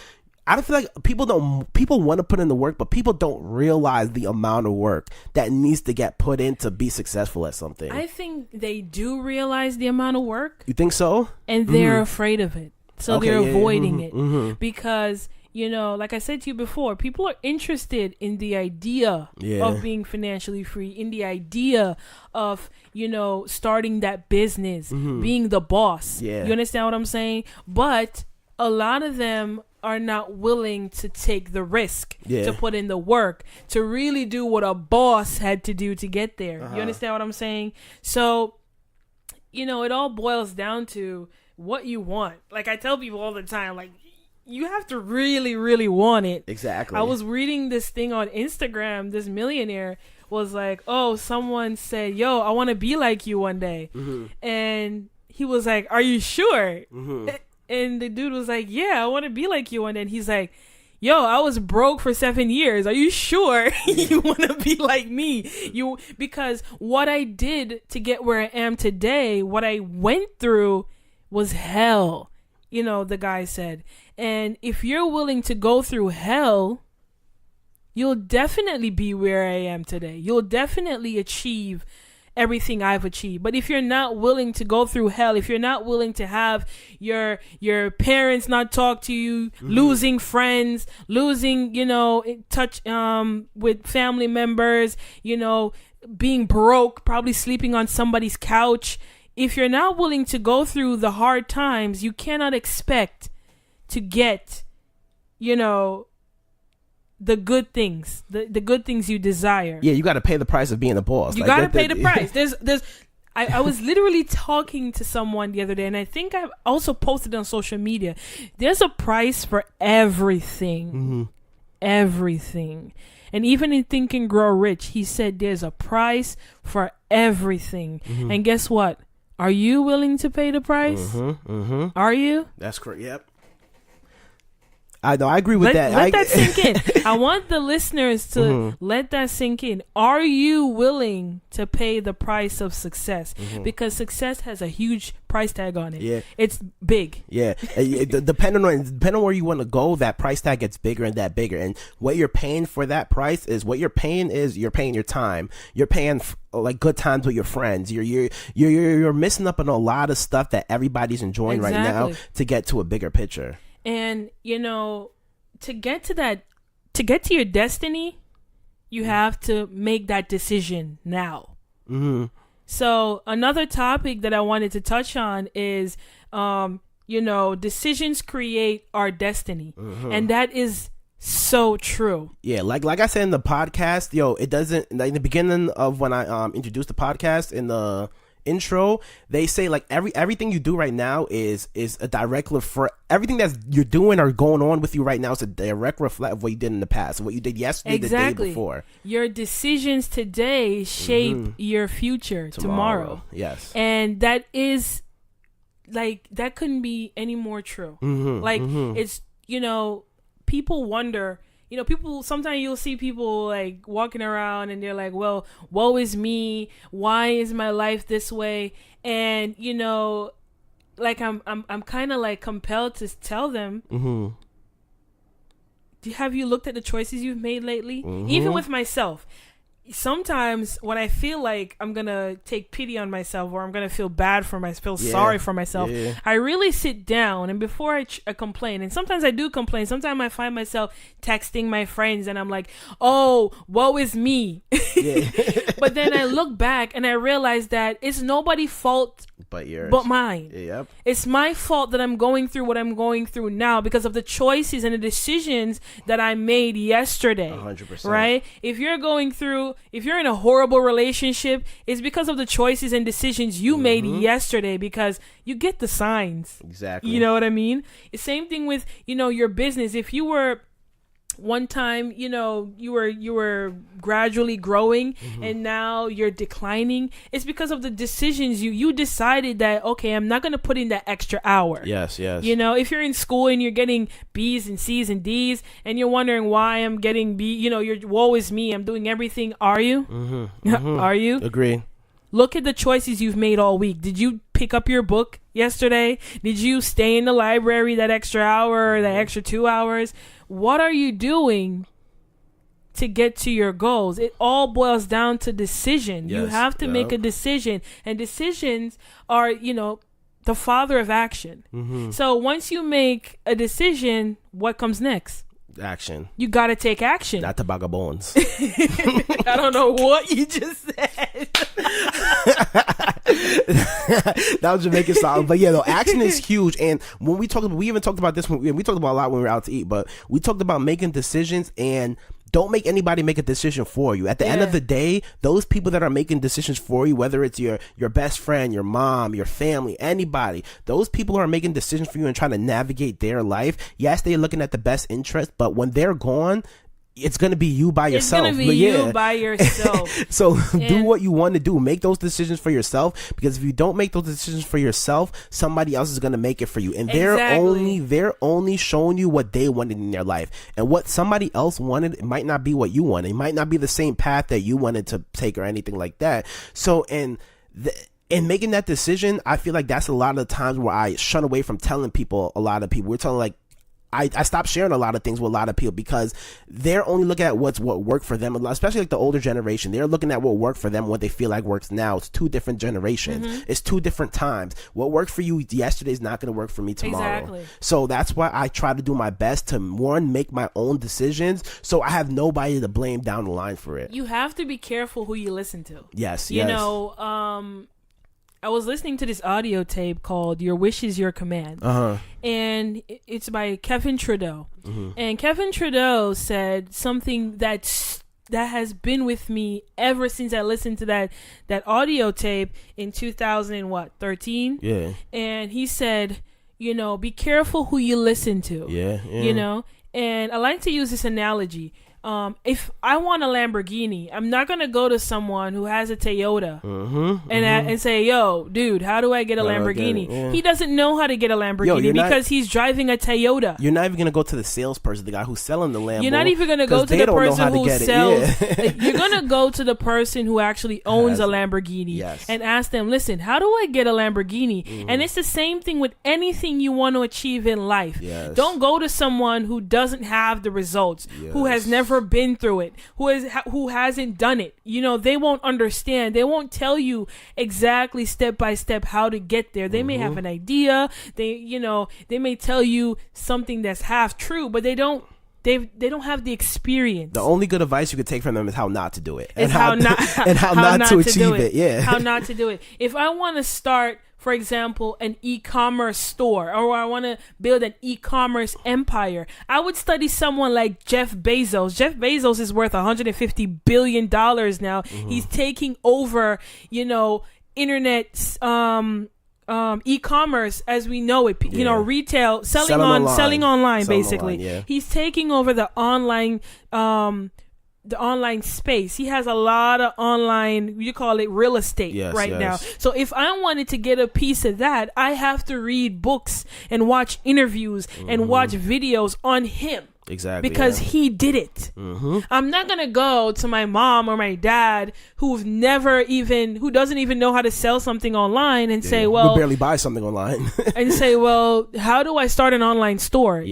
people want to put in the work, but people don't realize the amount of work that needs to get put in to be successful at something. I think they do realize the amount of work. You think so? And they're afraid of it. So they're avoiding it because like I said to you before, people are interested in the idea of being financially free, in the idea of, starting that business, being the boss. Yeah. You understand what I'm saying? But a lot of them are not willing to take the risk, to put in the work, to really do what a boss had to do to get there. You understand what I'm saying? So, it all boils down to what you want. Like I tell people all the time, like, you have to really, really want it. Exactly. I was reading this thing on Instagram. This millionaire was like, oh, someone said, yo, I want to be like you one day. And he was like, are you sure? And the dude was like, yeah, I want to be like you one day. And he's like, yo, I was broke for 7 years. Are you sure you want to be like me? Because what I did to get where I am today, what I went through was hell, the guy said. And if you're willing to go through hell, you'll definitely be where I am today. You'll definitely achieve everything I've achieved. But if you're not willing to go through hell, if you're not willing to have your parents not talk to you, losing friends, losing, touch with family members, being broke, probably sleeping on somebody's couch. If you're not willing to go through the hard times, you cannot expect to get, the good things, the good things you desire. Yeah, you got to pay the price of being the boss. You got to pay the price. I was literally talking to someone the other day, and I think I also posted on social media. There's a price for everything. Everything. And even in Think and Grow Rich, he said there's a price for everything. And guess what? Are you willing to pay the price? Are you? That's correct. Yep. I know. I agree with that. Let that sink in. I want the listeners to let that sink in. Are you willing to pay the price of success? Because success has a huge price tag on it. Yeah, it's big. Yeah, depending on where you want to go, that price tag gets bigger and that bigger. And what you're paying for that price is you're paying your time. You're paying like good times with your friends. You're missing up on a lot of stuff that everybody's enjoying right now to get to a bigger picture. And, to get to your destiny, you have to make that decision now. So another topic that I wanted to touch on is, decisions create our destiny. And that is so true. Yeah, like I said in the podcast, it doesn't, like in the beginning of when I introduced the podcast in the intro, they say like everything you do right now is a direct for everything that you're doing or going on with you right now is a direct reflect of what you did in the past, what you did yesterday, the day before. Your decisions today shape your future tomorrow. Yes. And that is like, that couldn't be any more true. It's, people wonder, sometimes you'll see people like walking around and they're like, well, woe is me. Why is my life this way? And, like I'm kind of like compelled to tell them, have you looked at the choices you've made lately? Even with myself. Sometimes when I feel like I'm going to take pity on myself or I'm going to feel bad for myself, feel sorry for myself, I really sit down and before I complain, and sometimes I do complain, sometimes I find myself texting my friends and I'm like, oh, woe is me. But then I look back and I realize that it's nobody's fault but mine. Yep. It's my fault that I'm going through what I'm going through now because of the choices and the decisions that I made yesterday. 100%. Right? If you're in a horrible relationship, it's because of the choices and decisions you made yesterday, because you get the signs. Exactly. You know what I mean? The same thing with, your business. If you were one time, you were gradually growing and now you're declining, it's because of the decisions you decided that, okay, I'm not going to put in that extra hour. Yes. If you're in school and you're getting B's and C's and D's and you're wondering why I'm getting B, you're woe is me, I'm doing everything. Are you? Are you? Agree. Look at the choices you've made all week. Did you pick up your book yesterday? Did you stay in the library that extra hour or that extra 2 hours? What are you doing to get to your goals? It all boils down to decision. You have to make a decision. And decisions are, the father of action. So once you make a decision, what comes next? Action. You got to take action. Not the vagabonds. I don't know what you just said. That was Jamaican style, but yeah, no, action is huge. And when we even talked about this when we talked about a lot when we were out to eat, but we talked about making decisions, and don't make anybody make a decision for you. At the end of the day, those people that are making decisions for you, whether it's your best friend, your mom, your family, anybody, those people who are making decisions for you and trying to navigate their life, yes, they're looking at the best interest, but when they're gone, it's going to be you by yourself. It's going to be you by yourself. So do what you want to do. Make those decisions for yourself, because if you don't make those decisions for yourself, somebody else is going to make it for you. And they're only showing you what they wanted in their life. And what somebody else wanted, it might not be what you wanted. It might not be the same path that you wanted to take or anything like that. So in making that decision, I feel like that's a lot of the times where I shun away from telling people, a lot of people. We're telling like, I stopped sharing a lot of things with a lot of people, because they're only looking at what worked for them, especially like the older generation. They're looking at what worked for them, what they feel like works now. It's two different generations. It's two different times. What worked for you yesterday is not going to work for me tomorrow. Exactly. So that's why I try to do my best to, one, make my own decisions, so I have nobody to blame down the line for it. You have to be careful who you listen to. Yes. You know, I was listening to this audio tape called Your Wish is Your Command. And it's by Kevin Trudeau. And Kevin Trudeau said something that has been with me ever since I listened to that audio tape in 2013. Yeah. And he said, you know, be careful who you listen to. Yeah. You know, and I like to use this analogy. If I want a Lamborghini, I'm not gonna go to someone who has a Toyota and say, "Yo, dude, how do I get a Lamborghini?" He doesn't know how to get a Lamborghini because he's driving a Toyota. You're not even gonna go to the salesperson, the guy who's selling the Lambo. You're not even gonna go to the person who sells. You're gonna go to the person who actually owns a Lamborghini and ask them, "Listen, how do I get a Lamborghini?" And it's the same thing with anything you want to achieve in life. Don't go to someone who doesn't have the results, who has never been through it, who hasn't done it. You know, they won't understand. They won't tell you exactly step by step how to get there. They may have an idea. They may tell you something that's half true, but they don't have the experience. The only good advice you could take from them is how not to do it, and how not to achieve it. Yeah, how not to do it. If I want to start, for example, an e-commerce store, or I want to build an e-commerce empire, I would study someone like Jeff Bezos. Jeff Bezos is worth $150 billion now. He's taking over, internet, e-commerce as we know it, retail, selling online basically. He's taking over the online space. He has a lot of online, you call it real estate now. So if I wanted to get a piece of that, I have to read books and watch interviews and watch videos on him. Exactly. Because he did it. I'm not going to go to my mom or my dad who doesn't even know how to sell something online and say, well, we barely buy something online. and say, well, how do I start an online store?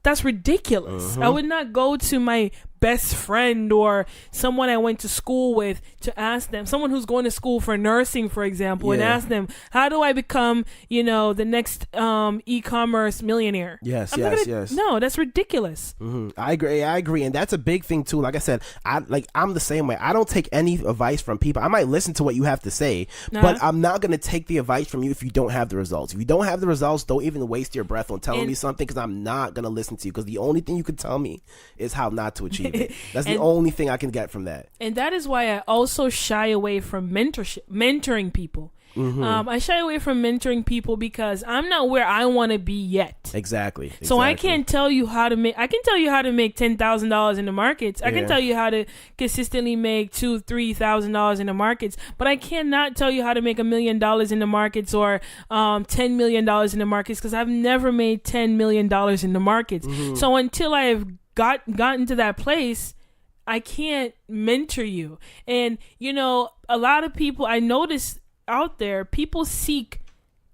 That's ridiculous. I would not go to my best friend or someone I went to school with to ask them, someone who's going to school for nursing, for example, and ask them, how do I become, the next e-commerce millionaire? Yes. No, that's ridiculous. I agree. And that's a big thing too. Like I said, I'm the same way. I don't take any advice from people. I might listen to what you have to say, but I'm not going to take the advice from you if you don't have the results. If you don't have the results, don't even waste your breath on telling me something, because I'm not going to listen to you, because the only thing you can tell me is how not to achieve it. That's the only thing I can get from that. And that is why I also shy away from mentoring people. I shy away from mentoring people because I'm not where I want to be yet. Exactly. So I can't tell you how to make. I can tell you how to make $10,000 in the markets. I can tell you how to consistently make $2,000-$3,000 in the markets. But I cannot tell you how to make $1 million in the markets or $10 million in the markets, because I've never made $10 million in the markets. So until I have gotten to that place, I can't mentor you. And a lot of people I notice out there, people seek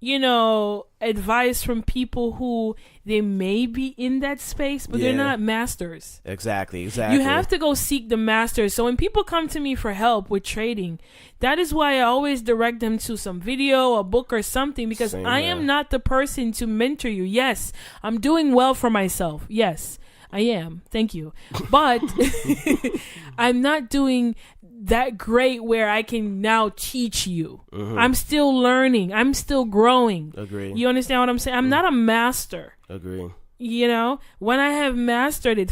advice from people who they may be in that space, but they're not masters. Exactly. You have to go seek the masters. So when people come to me for help with trading, that is why I always direct them to some video, a book or something, because I am not the person to mentor you. Yes, I'm doing well for myself. Yes, I am. Thank you. But I'm not doing that great where I can now teach you. I'm still learning. I'm still growing. Agree. You understand what I'm saying? I'm not a master. Agree. When I have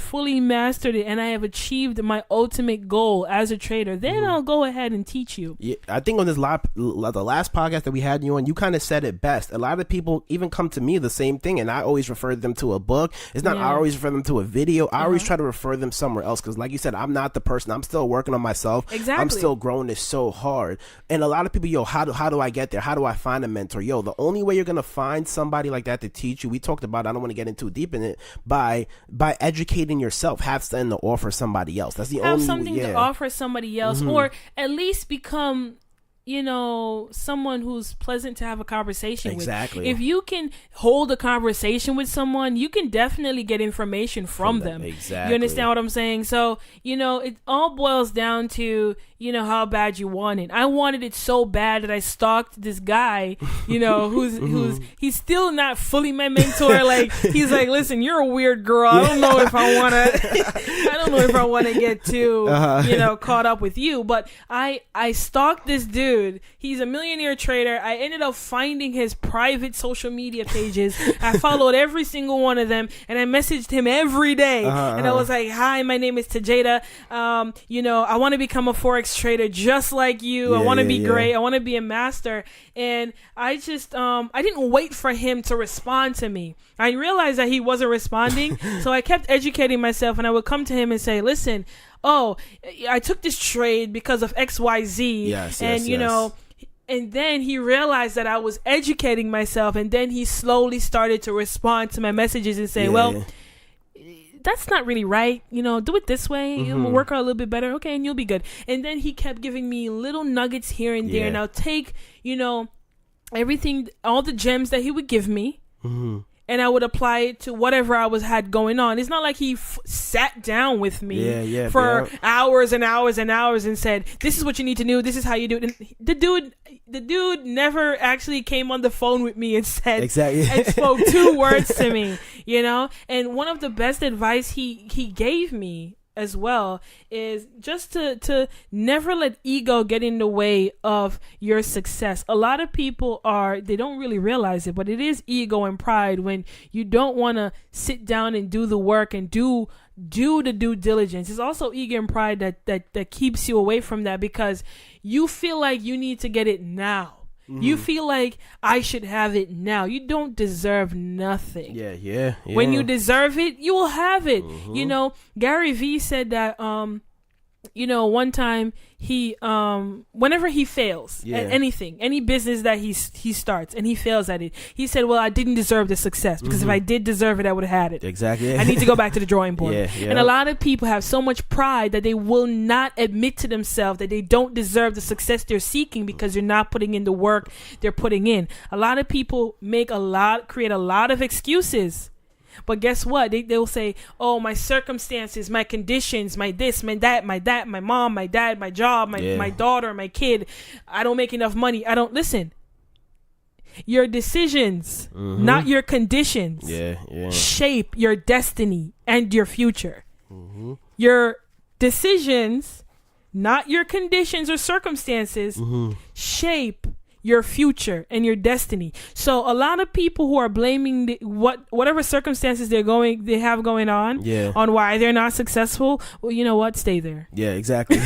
fully mastered it, and I have achieved my ultimate goal as a trader, then I'll go ahead and teach you. Yeah, I think on this the last podcast that we had you on, you kind of said it best. A lot of people even come to me the same thing, and I always refer them to a book. It's not I always refer them to a video. I always try to refer them somewhere else, because like you said, I'm not the person. I'm still working on myself. Exactly. I'm still growing this so hard. And a lot of people, how do I get there? How do I find a mentor? The only way you're going to find somebody like that to teach you, we talked about, I don't want to get into deep in it, by educating yourself. Have something to offer somebody else. That's the only something to offer somebody else, or at least become someone who's pleasant to have a conversation with. If you can hold a conversation with someone, you can definitely get information from them. Exactly. You understand what I'm saying? So it all boils down to how bad you want it. I wanted it so bad that I stalked this guy, who's he's still not fully my mentor. Like, he's like, listen, you're a weird girl. I don't know if I want to get too, caught up with you. But I stalked this dude. He's a millionaire trader. I ended up finding his private social media pages. I followed every single one of them, and I messaged him every day. And I was like, hi, my name is Tajada. I want to become a Forex trader just like you. I want to be great. I want to be a master. And I just I didn't wait for him to respond to me. I realized that he wasn't responding, so I kept educating myself, and I would come to him and say, listen, I took this trade because of XYZ. And then he realized that I was educating myself, and then he slowly started to respond to my messages and say, well, that's not really right. Do it this way. It will work out a little bit better. Okay, and you'll be good. And then he kept giving me little nuggets here and there. And I'll take, everything, all the gems that he would give me, and I would apply it to whatever I had going on. It's not like he sat down with me for hours and hours and hours and said, this is what you need to do. This is how you do it. And the dude never actually came on the phone with me and said, and spoke 2 words to me, And one of the best advice he gave me as well is just to never let ego get in the way of your success. A lot of people they don't really realize it, but it is ego and pride when you don't want to sit down and do the work and do the due diligence. It's also ego and pride that keeps you away from that, because you feel like you need to get it now. You feel like I should have it now. You don't deserve nothing. Yeah. When you deserve it, you will have it. Gary Vee said that one time he whenever he fails at anything, any business that he starts and he fails at it, he said, well, I didn't deserve the success, because if I did deserve it, I would have had it. Exactly. I need to go back to the drawing board. And a lot of people have so much pride that they will not admit to themselves that they don't deserve the success they're seeking, because they're not putting in the work they're putting in. A lot of people create a lot of excuses. But guess what? They'll say, oh, my circumstances, my conditions, my this, my that, my mom, my dad, my job, my daughter, my kid. I don't make enough money. Listen. Your decisions, not your conditions, shape your destiny and your future. Your decisions, not your conditions or circumstances, shape your future and your destiny. So a lot of people who are blaming whatever circumstances they have going on why they're not successful, well, you know what? Stay there. Yeah, exactly.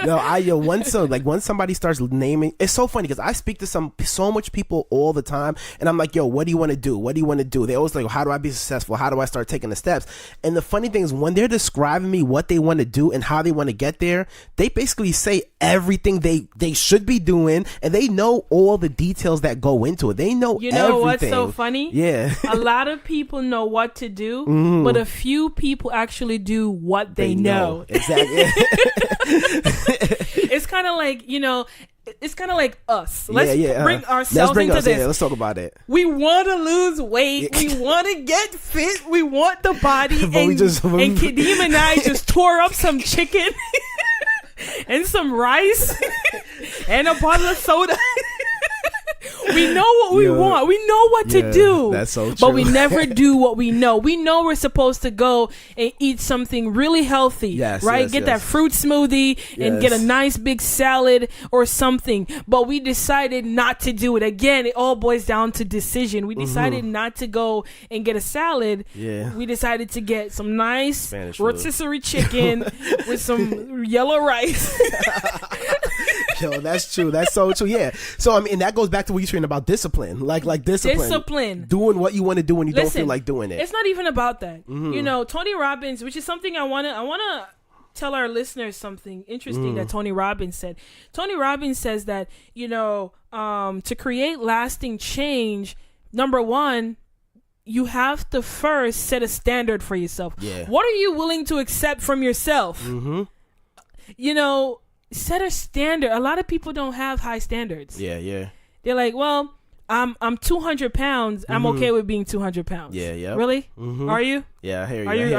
Once somebody starts naming, it's so funny because I speak to so much people all the time, and I'm like, yo, what do you want to do? What do you want to do? They always like, how do I be successful? How do I start taking the steps? And the funny thing is, when they're describing me what they want to do and how they want to get there, they basically say everything they should be doing, and they know all the details that go into it. They know everything. What's so funny? Yeah. A lot of people know what to do, but a few people actually do what they know. Exactly. It's kind of like, it's kind of like us. Let's bring ourselves into this. Yeah, let's talk about it. We want to lose weight. We want to get fit. We want the body. And Kadeem and I just tore up some chicken and some rice and a bottle of soda. We know what we want. We know what to do. That's so true. But we never do what we know. We know we're supposed to go and eat something really healthy, right? Get that fruit smoothie and get a nice big salad or something. But we decided not to do it. Again, it all boils down to decision. We decided not to go and get a salad. Yeah. We decided to get some nice Spanish rotisserie chicken with some yellow rice. Yo, that's true. That's so true. Yeah. So I mean, and that goes back to what you're saying about discipline. Like discipline. Doing what you want to do when you don't feel like doing it. It's not even about that. You know, Tony Robbins, which is something I wanna tell our listeners something interesting that Tony Robbins said. Tony Robbins says that, you know, to create lasting change, number one, you have to first set a standard for yourself. Yeah. What are you willing to accept from yourself? You know, set a standard. A lot of people don't have high standards. Yeah. They're like, well, I'm 200 pounds. I'm okay with being 200 pounds. Yeah. Really? Are you? Yeah, I hear you.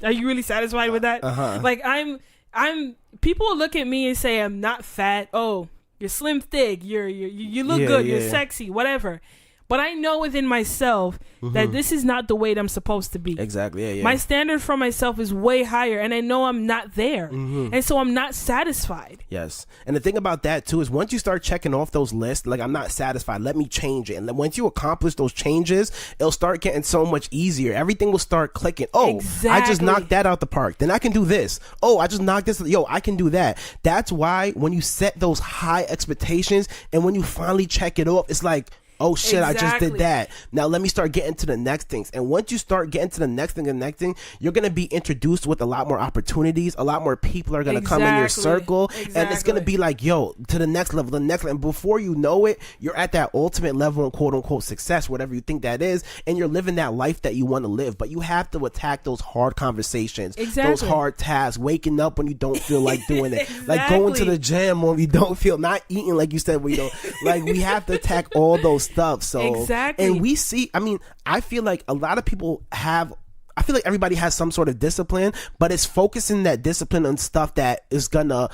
Are you really satisfied with that? Like I'm. People look at me and say I'm not fat. Oh, you're slim, thick. You look good. You're sexy. Whatever. But I know within myself that this is not the weight I'm supposed to be. Exactly. Yeah. My standard for myself is way higher, and I know I'm not there. And so I'm not satisfied. Yes. And the thing about that, too, is once you start checking off those lists, like, I'm not satisfied, let me change it. And then once you accomplish those changes, it'll start getting so much easier. Everything will start clicking. Oh, exactly. I just knocked that out the park. Then I can do this. Oh, I just knocked this. Yo, I can do that. That's why when you set those high expectations and when you finally check it off, it's like, oh shit, exactly. I just did that. Now let me start getting to the next things. And once you start getting to the next thing, you're going to be introduced with a lot more opportunities. A lot more people are going to come in your circle. And it's going to be like, yo, to the next level, And before you know it, you're at that ultimate level of quote unquote success, whatever you think that is. And you're living that life that you want to live. But you have to attack those hard conversations, those hard tasks, waking up when you don't feel like doing it. Like going to the gym when you don't feel, not eating like you said when you don't. Like we have to attack all those stuff. So and we see, I mean, I feel like a lot of people have, I feel like everybody has some sort of discipline, but it's focusing that discipline on stuff that is gonna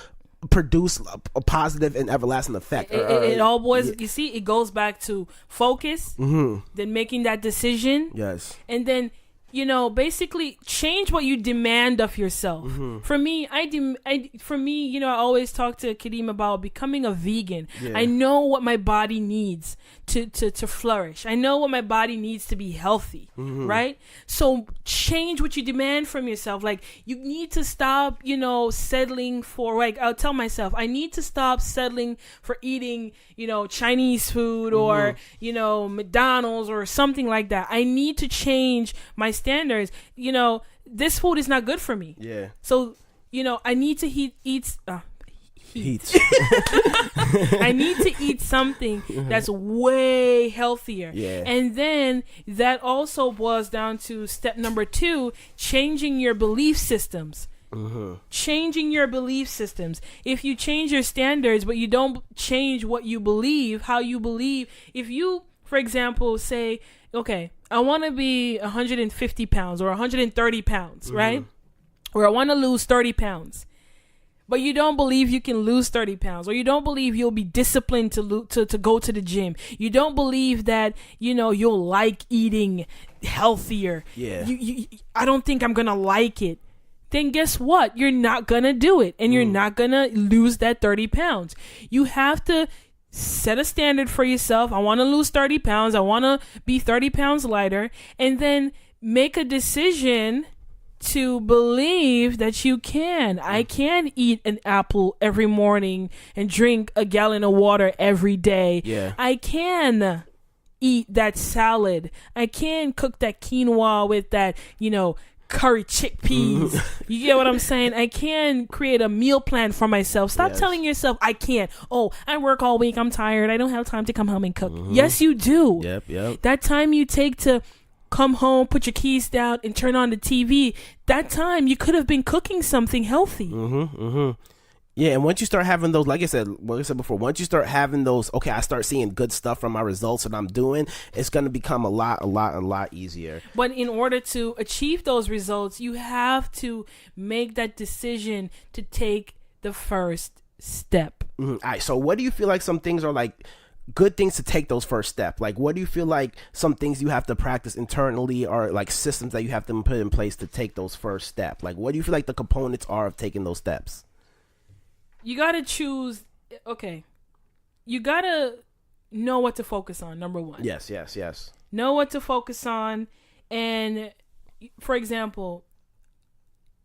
produce a positive and everlasting effect. It all boils, you see, it goes back to focus, then making that decision, and then, you know, basically change what you demand of yourself. For me, you know, I always talk to Kadeem about becoming a vegan. I know what my body needs to flourish. I know what my body needs to be healthy, right? So change what you demand from yourself. Like, you need to stop, you know, settling for, like, I'll tell myself, I need to stop settling for eating, you know, Chinese food or, you know, McDonald's or something like that. I need to change my standards. You know, this food is not good for me. So, you know, I need to eat I need to eat something that's way healthier. And then that also boils down to step number 2, changing your belief systems. Changing your belief systems. If you change your standards, but you don't change what you believe, how you believe. If you, for example, say, okay, I want to be 150 pounds or 130 pounds, right? Or I want to lose 30 pounds. But you don't believe you can lose 30 pounds, or you don't believe you'll be disciplined to go to the gym. You don't believe that, you know, you'll like eating healthier. I don't think I'm going to like it. Then guess what? You're not going to do it, and you're not going to lose that 30 pounds. You have to set a standard for yourself. I want to lose 30 pounds. I want to be 30 pounds lighter, and then make a decision to believe that you can. I can eat an apple every morning and drink a gallon of water every day. I can eat that salad. I can cook that quinoa with that, you know, curry chickpeas. You get what I'm saying? I can create a meal plan for myself. Stop telling yourself I can't. Oh, I work all week. I'm tired. I don't have time to come home and cook. Yes, you do. That time you take to come home, put your keys down, and turn on the TV, that time you could have been cooking something healthy. Yeah, and once you start having those, like I said before, once you start having those, okay, I start seeing good stuff from my results that I'm doing, it's going to become a lot easier. But in order to achieve those results, you have to make that decision to take the first step. Mm-hmm. All right, so what do you feel like some things are like good things to take those first steps? Like, what do you feel like some things you have to practice internally, or like systems that you have to put in place to take those first steps? Like, what do you feel like the components are of taking those steps? You got to choose. Okay. You got to know what to focus on, number one. Yes. Know what to focus on. And, for example,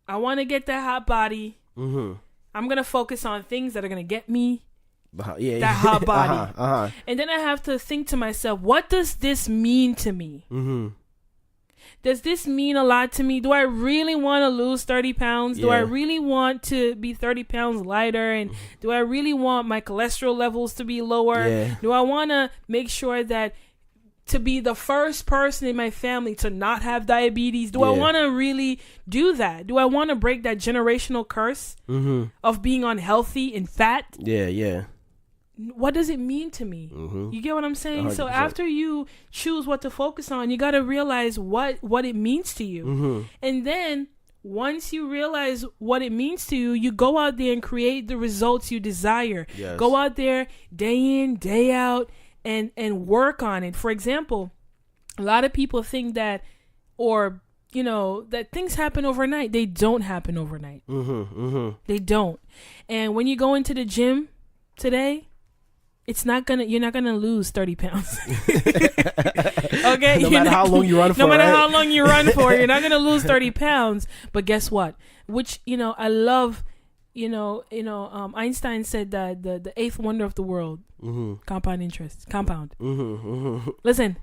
I want to get that hot body. Mm-hmm. I'm going to focus on things that are going to get me that hot body. And then I have to think to myself, what does this mean to me? Mm-hmm. Does this mean a lot to me? Do I really want to lose 30 pounds? Do I really want to be 30 pounds lighter? And do I really want my cholesterol levels to be lower? Yeah. Do I want to make sure that to be the first person in my family to not have diabetes? Do I want to really do that? Do I want to break that generational curse of being unhealthy and fat? Yeah. What does it mean to me? Mm-hmm. You get what I'm saying? 100%. So after you choose what to focus on, you got to realize what it means to you. Mm-hmm. And then once you realize what it means to you, you go out there and create the results you desire. Yes. Go out there day in, day out, and work on it. For example, a lot of people think that, or that things happen overnight. They don't happen overnight. They don't. And when you go into the gym today, you're not gonna lose 30 pounds. Okay? No matter how long you run for. No matter how long you run for, you're not gonna lose 30 pounds. But guess what? Which, I love, Einstein said that the eighth wonder of the world, compound interest. Listen,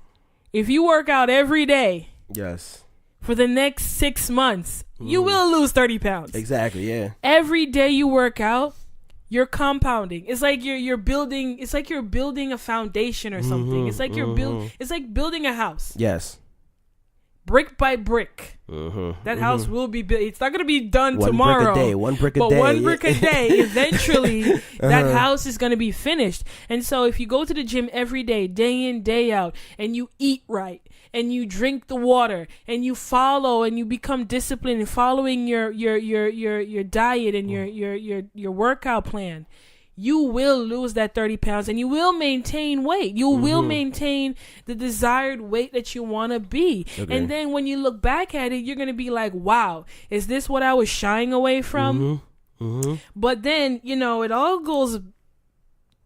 if you work out every day, yes, for the next 6 months, you will lose 30 pounds. Exactly, yeah. Every day you work out, you're compounding. It's like you're building. It's like you're building a foundation or something. It's like It's like building a house. Yes. Brick by brick. That house will be built. It's not going to be done tomorrow. One brick a day. But one brick a day. Eventually, that house is going to be finished. And so, if you go to the gym every day, day in, day out, and you eat right, and you drink the water, and you follow, and you become disciplined in following your diet and your workout plan, you will lose that 30 pounds and you will maintain weight. You will maintain the desired weight that you want to be. Okay. And then when you look back at it, you're going to be like, wow, is this what I was shying away from? But then, it all goes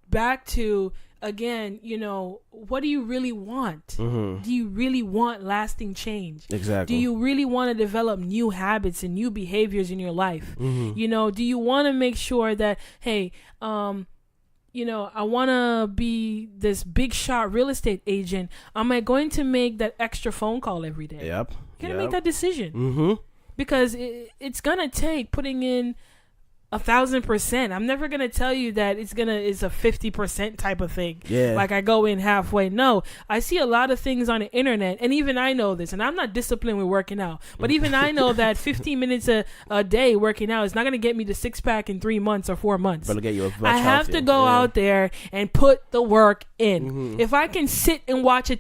back to, again, what do you really want? Do you really want lasting change? Exactly. Do you really want to develop new habits and new behaviors in your life? Do you want to make sure that, hey, I want to be this big shot real estate agent. Am I going to make that extra phone call every day? Yep. You got to make that decision. Because it's going to take putting in 1,000%. I'm never gonna tell you that it's a 50% type of thing. Yeah. Like I go in halfway. No, I see a lot of things on the internet, and even I know this. And I'm not disciplined with working out, but even I know that 15 minutes a day working out is not gonna get me the 6-pack in 3 months or 4 months. But get you I have to go out there and put the work in. If I can sit and watch a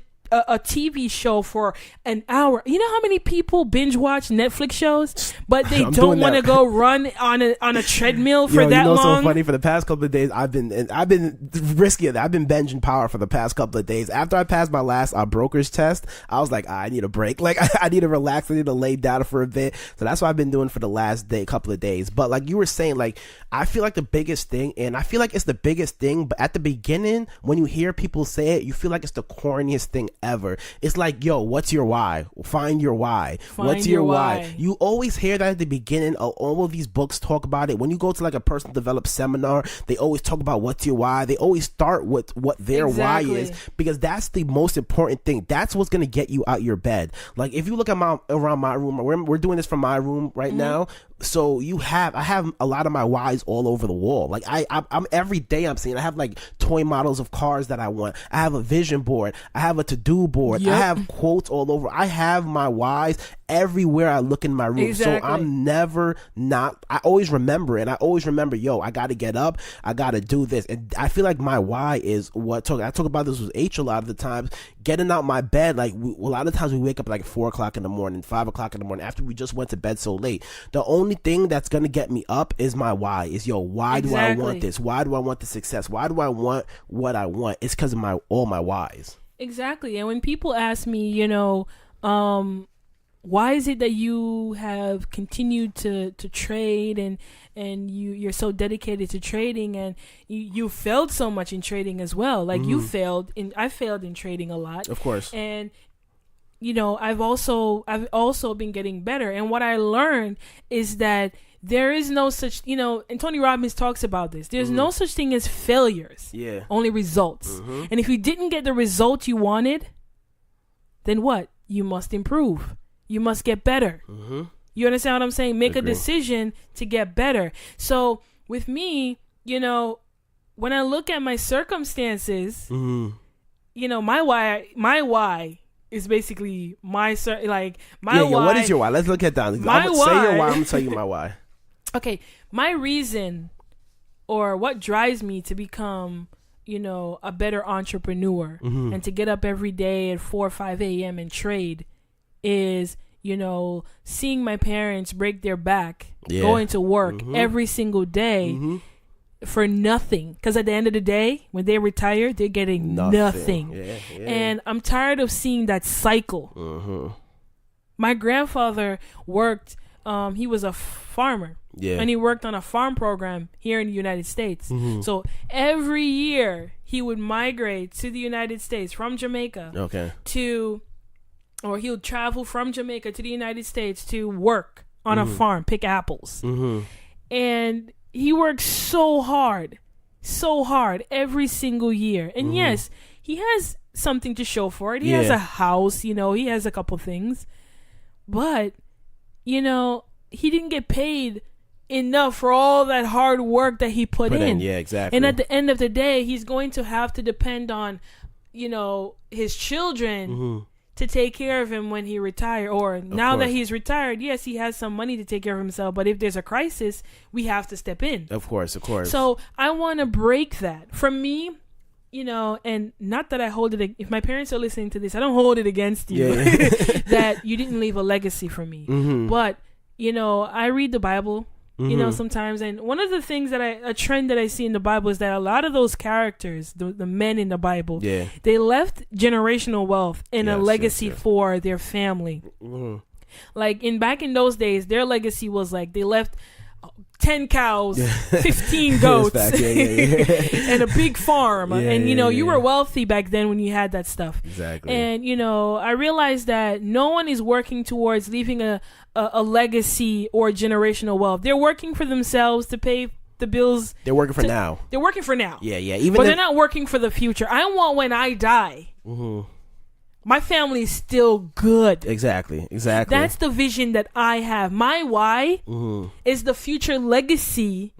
TV show for an hour. You know how many people binge watch Netflix shows, but they don't want to go run on a treadmill for that long? So funny. For the past couple of days, I've been risky at that. I've been binging power for the past couple of days. After I passed my last broker's test, I was like, I need a break. Like I need to relax. I need to lay down for a bit. So that's what I've been doing for the last couple of days. But like you were saying, like I feel like the biggest thing, and I feel like it's the biggest thing, but at the beginning, when you hear people say it, you feel like it's the corniest thing ever. It's like, yo, what's your why? Find your why. What's your why? You always hear that at the beginning. All of these books talk about it. When you go to like a personal development seminar, they always talk about what's your why. They always start with what their why is, because that's the most important thing. That's what's going to get you out your bed. Like if you look at around my room, we're doing this from my room right now. So I have a lot of my whys all over the wall. Like I'm every day I'm seeing, I have like toy models of cars that I want. I have a vision board. I have a to-do to-do board. Yep. I have quotes all over. I have my whys everywhere I look in my room. Exactly. So I'm never not, I always remember it. I always remember, I got to get up. I got to do this. And I feel like my why is I talk about this with H a lot of the times, getting out my bed. Like a lot of times we wake up like 4 o'clock in the morning, 5 o'clock in the morning after we just went to bed so late. The only thing that's going to get me up is my why. Is why do I want this? Why do I want the success? Why do I want what I want? It's because of all my whys. Exactly. And when people ask me, why is it that you have continued to trade and you're so dedicated to trading, and you failed so much in trading as well? Like I failed in trading a lot, of course. And I've also been getting better. And what I learned is that there is no such, and Tony Robbins talks about this. There's no such thing as failures. Yeah. Only results. And if you didn't get the result you wanted, then what? You must improve. You must get better. You understand what I'm saying? Make a decision to get better. So with me, when I look at my circumstances, my why is basically my why. What is your why? Let's look at that. Say your why. I'm gonna tell you my why. Okay, my reason, or what drives me to become, a better entrepreneur and to get up every day at 4 or 5 a.m. and trade, is seeing my parents break their back, going to work every single day. For nothing, because at the end of the day, when they retire, they're getting nothing. Yeah. And I'm tired of seeing that cycle. My grandfather worked, he was a farmer, and he worked on a farm program here in the United States. So every year he would migrate to the United States from Jamaica or he would travel from Jamaica to the United States to work on a farm, pick apples. And he works so hard every single year. And yes, he has something to show for it. He has a house, he has a couple things. But, he didn't get paid enough for all that hard work that he put in. Yeah, exactly. And at the end of the day, he's going to have to depend on, his children to take care of him when he retired, or now that he's retired. Yes, he has some money to take care of himself, but if there's a crisis, we have to step in. Of course. So I want to break that. For me, and not that I hold it, if my parents are listening to this, I don't hold it against you that you didn't leave a legacy for me. But, I read the Bible, sometimes, and one of the things a trend that I see in the Bible is that a lot of those characters, the men in the Bible, they left generational wealth and a legacy for their family. Like back in those days, their legacy was like they left 10 cows, 15 goats, and a big farm. You were wealthy back then when you had that stuff. Exactly. And, I realized that no one is working towards leaving a legacy or generational wealth. They're working for themselves to pay the bills. They're working for now. They're working for now. Yeah. But they're not working for the future. I want when I die, my family is still good. Exactly. That's the vision that I have. My why is the future legacy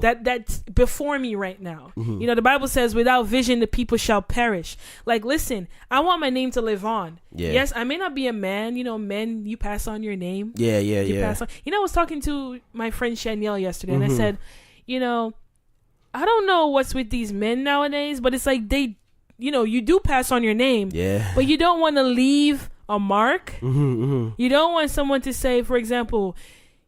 that's before me right now. The Bible says, without vision, the people shall perish. Like, listen, I want my name to live on. Yeah. Yes, I may not be a man. Men, you pass on your name. Yeah. Pass on. I was talking to my friend Shanielle yesterday, and I said, I don't know what's with these men nowadays, but it's like they... you do pass on your name, but you don't want to leave a mark. You don't want someone to say, for example,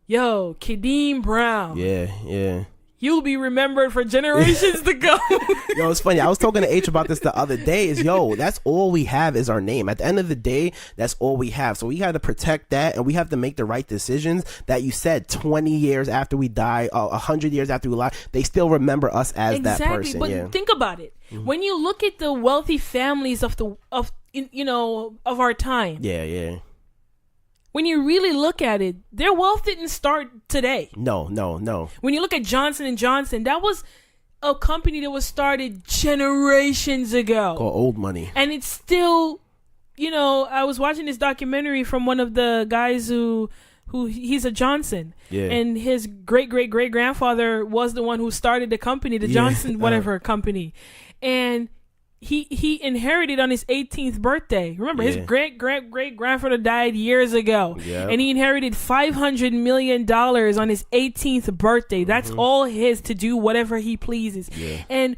Kadeem Brown. Yeah. You'll be remembered for generations to come. It's funny. I was talking to H about this the other day. That's all we have is our name. At the end of the day, that's all we have. So we got to protect that, and we have to make the right decisions. That you said 20 years after we die, 100 years after we die, they still remember us as that person. But think about it. When you look at the wealthy families of our time. Yeah. When you really look at it, their wealth didn't start today. No. When you look at Johnson & Johnson, that was a company that was started generations ago. Called old money. And it's still, I was watching this documentary from one of the guys who he's a Johnson. Yeah. And his great-great-great-grandfather was the one who started the company, the Johnson whatever company. And he inherited on his 18th birthday. Remember, his great grandfather died years ago, and he inherited $500 million on his 18th birthday. That's all his to do whatever he pleases. And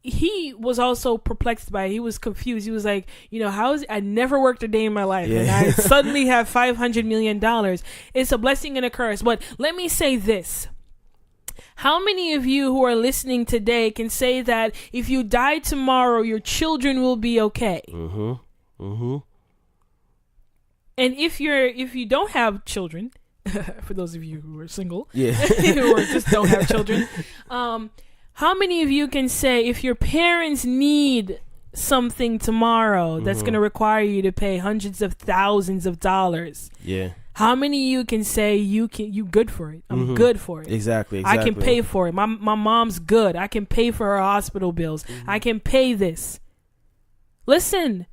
he was also perplexed by it. He was confused. He was like, how is it? I never worked a day in my life, and I suddenly have $500 million. It's a blessing and a curse. But let me say this. How many of you who are listening today can say that if you die tomorrow, your children will be okay? And if you don't have children, for those of you who are single, or just don't have children, how many of you can say if your parents need something tomorrow that's going to require you to pay hundreds of thousands of dollars? How many of you can say you good for it? I'm good for it. Exactly. I can pay for it. My mom's good. I can pay for her hospital bills. I can pay this. Listen,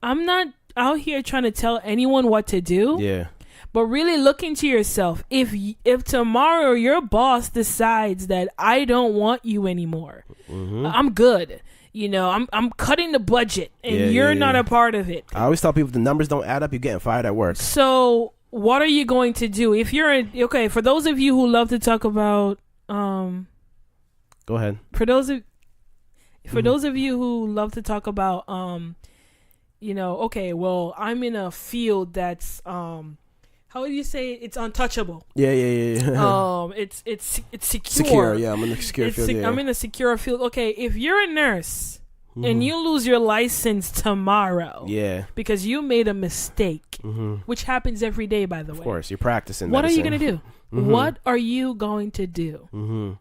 I'm not out here trying to tell anyone what to do. But really look into yourself. If tomorrow your boss decides that I don't want you anymore, I'm good. I'm cutting the budget, and you're not a part of it. I always tell people if the numbers don't add up, you're getting fired at work. So what are you going to do? If you're for those of you who love to talk about, go ahead. For those of you who love to talk about, I'm in a field that's how would you say it? It's untouchable. It's secure. Yeah, I'm in a secure field. I'm in a secure field. Okay, if you're a nurse and you lose your license tomorrow, because you made a mistake, which happens every day, by the way. Of course, you're practicing. What are you gonna do? What are you going to do?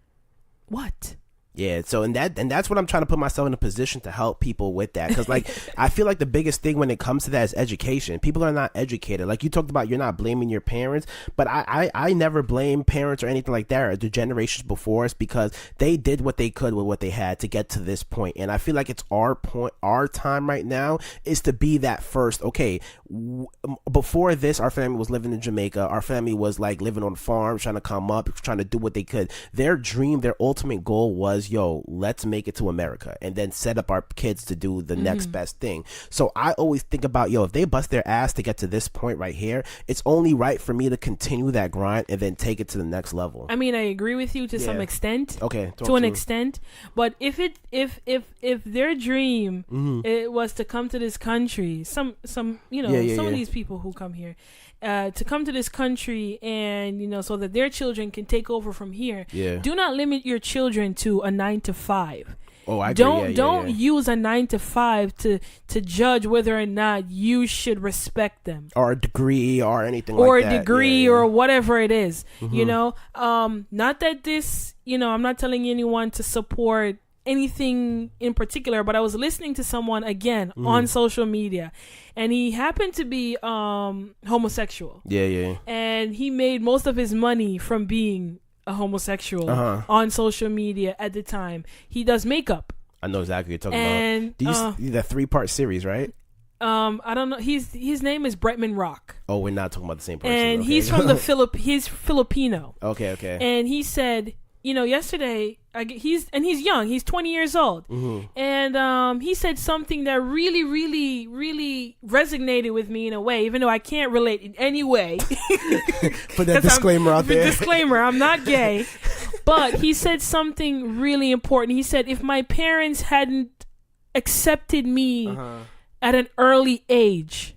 What? Yeah, so and that's what I'm trying to put myself in a position to help people with that, because like I feel like the biggest thing when it comes to that is education. People are not educated. Like you talked about, you're not blaming your parents, but I never blame parents or anything like that or the generations before us, because they did what they could with what they had to get to this point. And I feel like it's our time right now is to be that first. Okay, before this, our family was living in Jamaica. Our family was like living on farms, trying to come up, trying to do what they could. Their dream, their ultimate goal was, let's make it to America and then set up our kids to do the next best thing. So I always think about, if they bust their ass to get to this point right here, it's only right for me to continue that grind and then take it to the next level. I mean, I agree with you to some extent. Okay. To an extent. But if their dream it was to come to this country, some of these people who come here, to come to this country and, so that their children can take over from here. Do not limit your children to a 9-to-5. Oh, I agree. Don't use a 9-to-5 to judge whether or not you should respect them, or a degree or anything or like that, or a degree or whatever it is. Not that this, I'm not telling anyone to support anything in particular, but I was listening to someone again on social media, and he happened to be homosexual. And he made most of his money from being a homosexual on social media at the time. He does makeup. I know exactly what you're talking about. The 3-part series, right? I don't know. His name is Bretman Rock. Oh, we're not talking about the same person. And he's from he's Filipino. Okay. And he said, yesterday, he's young. He's 20 years old. And he said something that really, really, really resonated with me in a way, even though I can't relate in any way. Put that disclaimer out there. Disclaimer, I'm not gay. But he said something really important. He said, if my parents hadn't accepted me at an early age,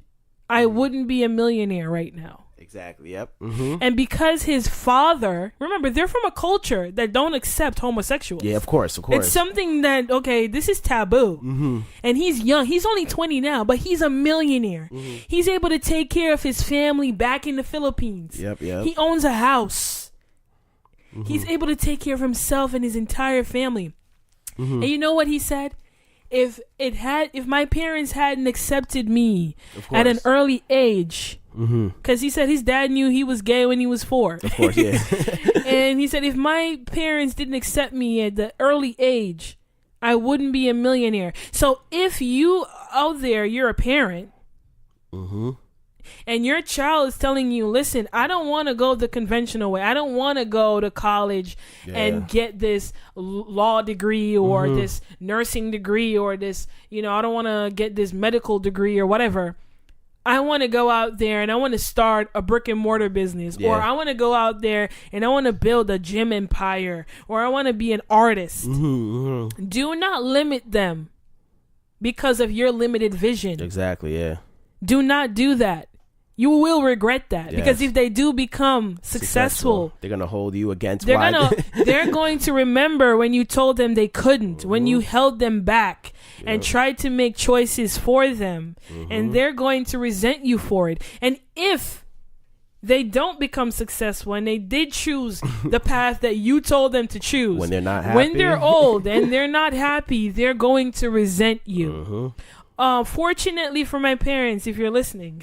I wouldn't be a millionaire right now. Exactly. Yep. And because his father, remember, they're from a culture that don't accept homosexuals. Yeah, of course. It's something that, this is taboo. And he's young. He's only 20 now, but he's a millionaire. He's able to take care of his family back in the Philippines. Yep. He owns a house. He's able to take care of himself and his entire family. And you know what he said? If my parents hadn't accepted me at an early age, because he said his dad knew he was gay when he was 4. Of course, yeah. And he said, if my parents didn't accept me at the early age, I wouldn't be a millionaire. So if you out there, you're a parent, and your child is telling you, listen, I don't want to go the conventional way. I don't want to go to college and get this law degree or this nursing degree or this, I don't want to get this medical degree or whatever. I want to go out there and I want to start a brick and mortar business, or I want to go out there and I want to build a gym empire, or I want to be an artist. Do not limit them because of your limited vision. Exactly, yeah. Do not do that. You will regret that, because if they do become successful, they're going to hold you against they're going to remember when you told them they couldn't, when you held them back and tried to make choices for them, and they're going to resent you for it. And if they don't become successful and they did choose the path that you told them to choose, when they're not happy, when they're old and they're not happy, they're going to resent you. Fortunately for my parents, if you're listening,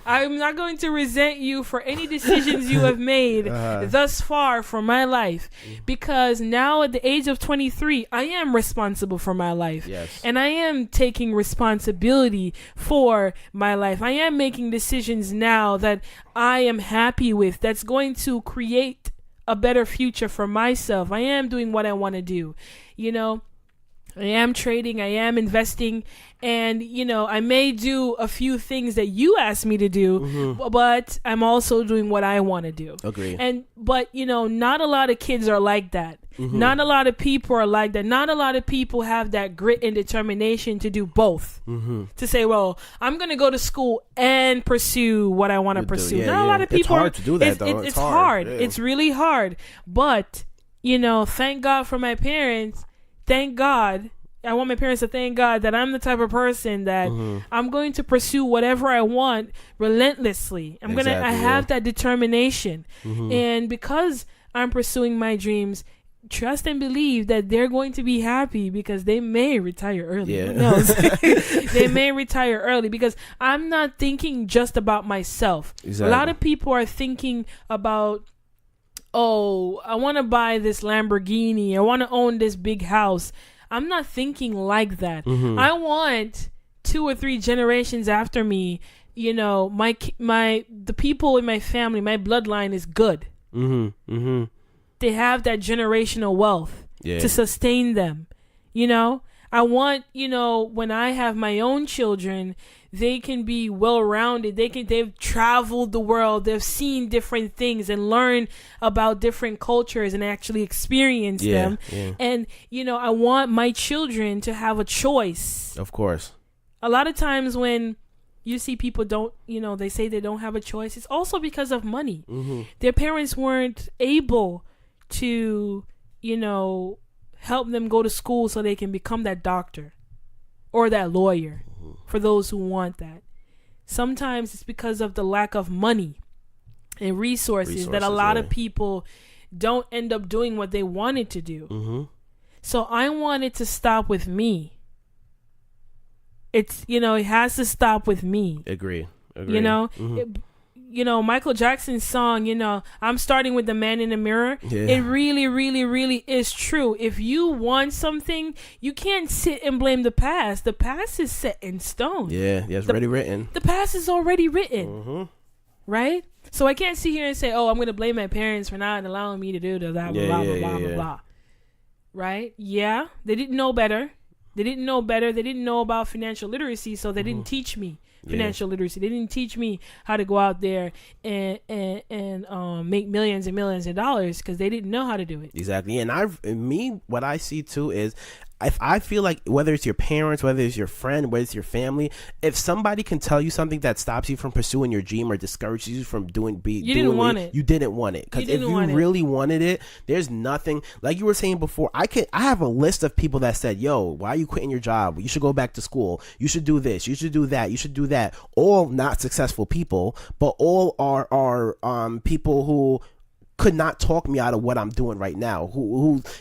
I'm not going to resent you for any decisions you have made thus far for my life, because now at the age of 23, I am responsible for my life. And I am taking responsibility for my life. I am making decisions now that I am happy with, that's going to create a better future for myself. I am doing what I want to do, I am trading, I am investing, and, I may do a few things that you asked me to do, but I'm also doing what I want to do. Agree. But, not a lot of kids are like that. Not a lot of people are like that. Not a lot of people have that grit and determination to do both. To say, well, I'm going to go to school and pursue what I want to pursue. Not a lot of people. It's hard to do that, though. It's hard. Yeah. It's really hard. But, thank God for my parents. Thank God. I want my parents to thank God that I'm the type of person that I'm going to pursue whatever I want relentlessly. I have that determination. And because I'm pursuing my dreams, trust and believe that they're going to be happy, because they may retire early. Who knows? They may retire early, because I'm not thinking just about myself. A lot of people are thinking about, oh, I want to buy this Lamborghini. I want to own this big house. I'm not thinking like that. I want 2 or 3 generations after me, the people in my family, my bloodline is good. They have that generational wealth to sustain them. I want, when I have my own children, they can be well-rounded. They've traveled the world. They've seen different things and learned about different cultures and actually experience them. And, I want my children to have a choice. Of course. A lot of times when you see people don't, they say they don't have a choice, it's also because of money. Their parents weren't able to, help them go to school so they can become that doctor or that lawyer, for those who want that. Sometimes it's because of the lack of money and resources that a lot of people don't end up doing what they wanted to do. So I want it to stop with me. It has to stop with me. Agree. Michael Jackson's song, I'm starting with the man in the mirror. It really, really, really is true. If you want something, you can't sit and blame the past. The past is set in stone. It's already written. The past is already written. Right? So I can't sit here and say, oh, I'm going to blame my parents for not allowing me to do the blah, blah, blah, blah, blah. Right? Yeah. They didn't know better. They didn't know about financial literacy, so they didn't teach me financial literacy. They didn't teach me how to go out there and make millions and millions of dollars, because they didn't know how to do it. Exactly. And what I see too is, if I feel like, whether it's your parents, whether it's your friend, whether it's your family, if somebody can tell you something that stops you from pursuing your dream or discourages you from you didn't want it. Because if you really wanted it, there's nothing, like you were saying before, I have a list of people that said, yo, why are you quitting your job? You should go back to school. You should do this. You should do that. You should do that. All not successful people, but all are people who could not talk me out of what I'm doing right now.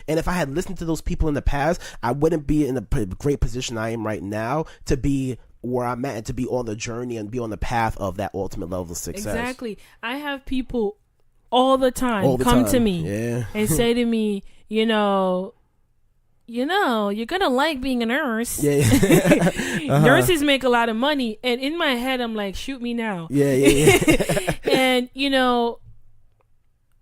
And if I had listened to those people in the past, I wouldn't be in the great position I am right now to be where I'm at and to be on the journey and be on the path of that ultimate level of success. Exactly. I have people all the time come to me and say to me, you know, you're gonna like being a nurse. Yeah. Nurses make a lot of money, and in my head, I'm like, shoot me now. Yeah. And you know,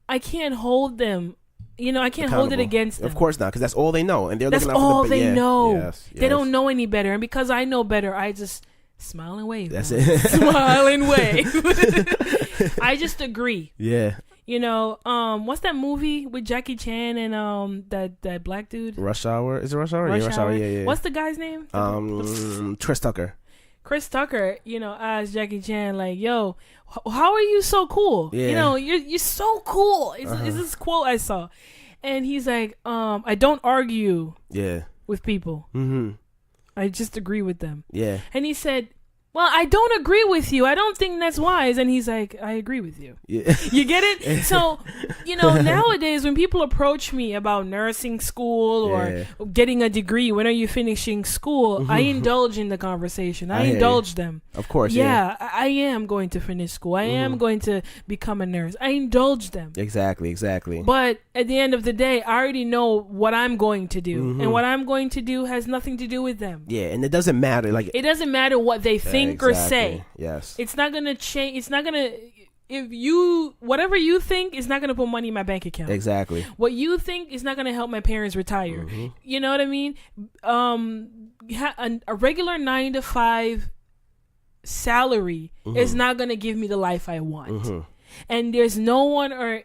I can't hold them. You know, I can't hold it against them. Of course not, because that's all they know, and that's all they know. Yes. They don't know any better, and because I know better, I just smile and wave. That's it. Smile and wave. I just agree. Yeah. You know, what's that movie with Jackie Chan and that black dude? Rush Hour. Is it Rush Hour? Rush Hour. Yeah. What's the guy's name? Chris Tucker. Chris Tucker, you know, asked Jackie Chan, like, yo, how are you so cool? Yeah. You know, you're so cool. It's this quote I saw. And he's like, I don't argue with people. Mm-hmm. I just agree with them. Yeah. And he said, well, I don't agree with you. I don't think that's wise. And he's like, I agree with you. Yeah. You get it? So, you know, nowadays when people approach me about nursing school or getting a degree, when are you finishing school? I indulge in the conversation. I indulge them. Of course. Yeah, I am going to finish school. I am going to become a nurse. I indulge them. Exactly. But at the end of the day, I already know what I'm going to do. And what I'm going to do has nothing to do with them. Yeah, and it doesn't matter. Like, it doesn't matter what they think or say. Yes. It's not going to change. It's not going to, whatever you think is not going to put money in my bank account. Exactly. What you think is not going to help my parents retire. You know what I mean? A regular 9-to-5 salary is not going to give me the life I want. And there's no one or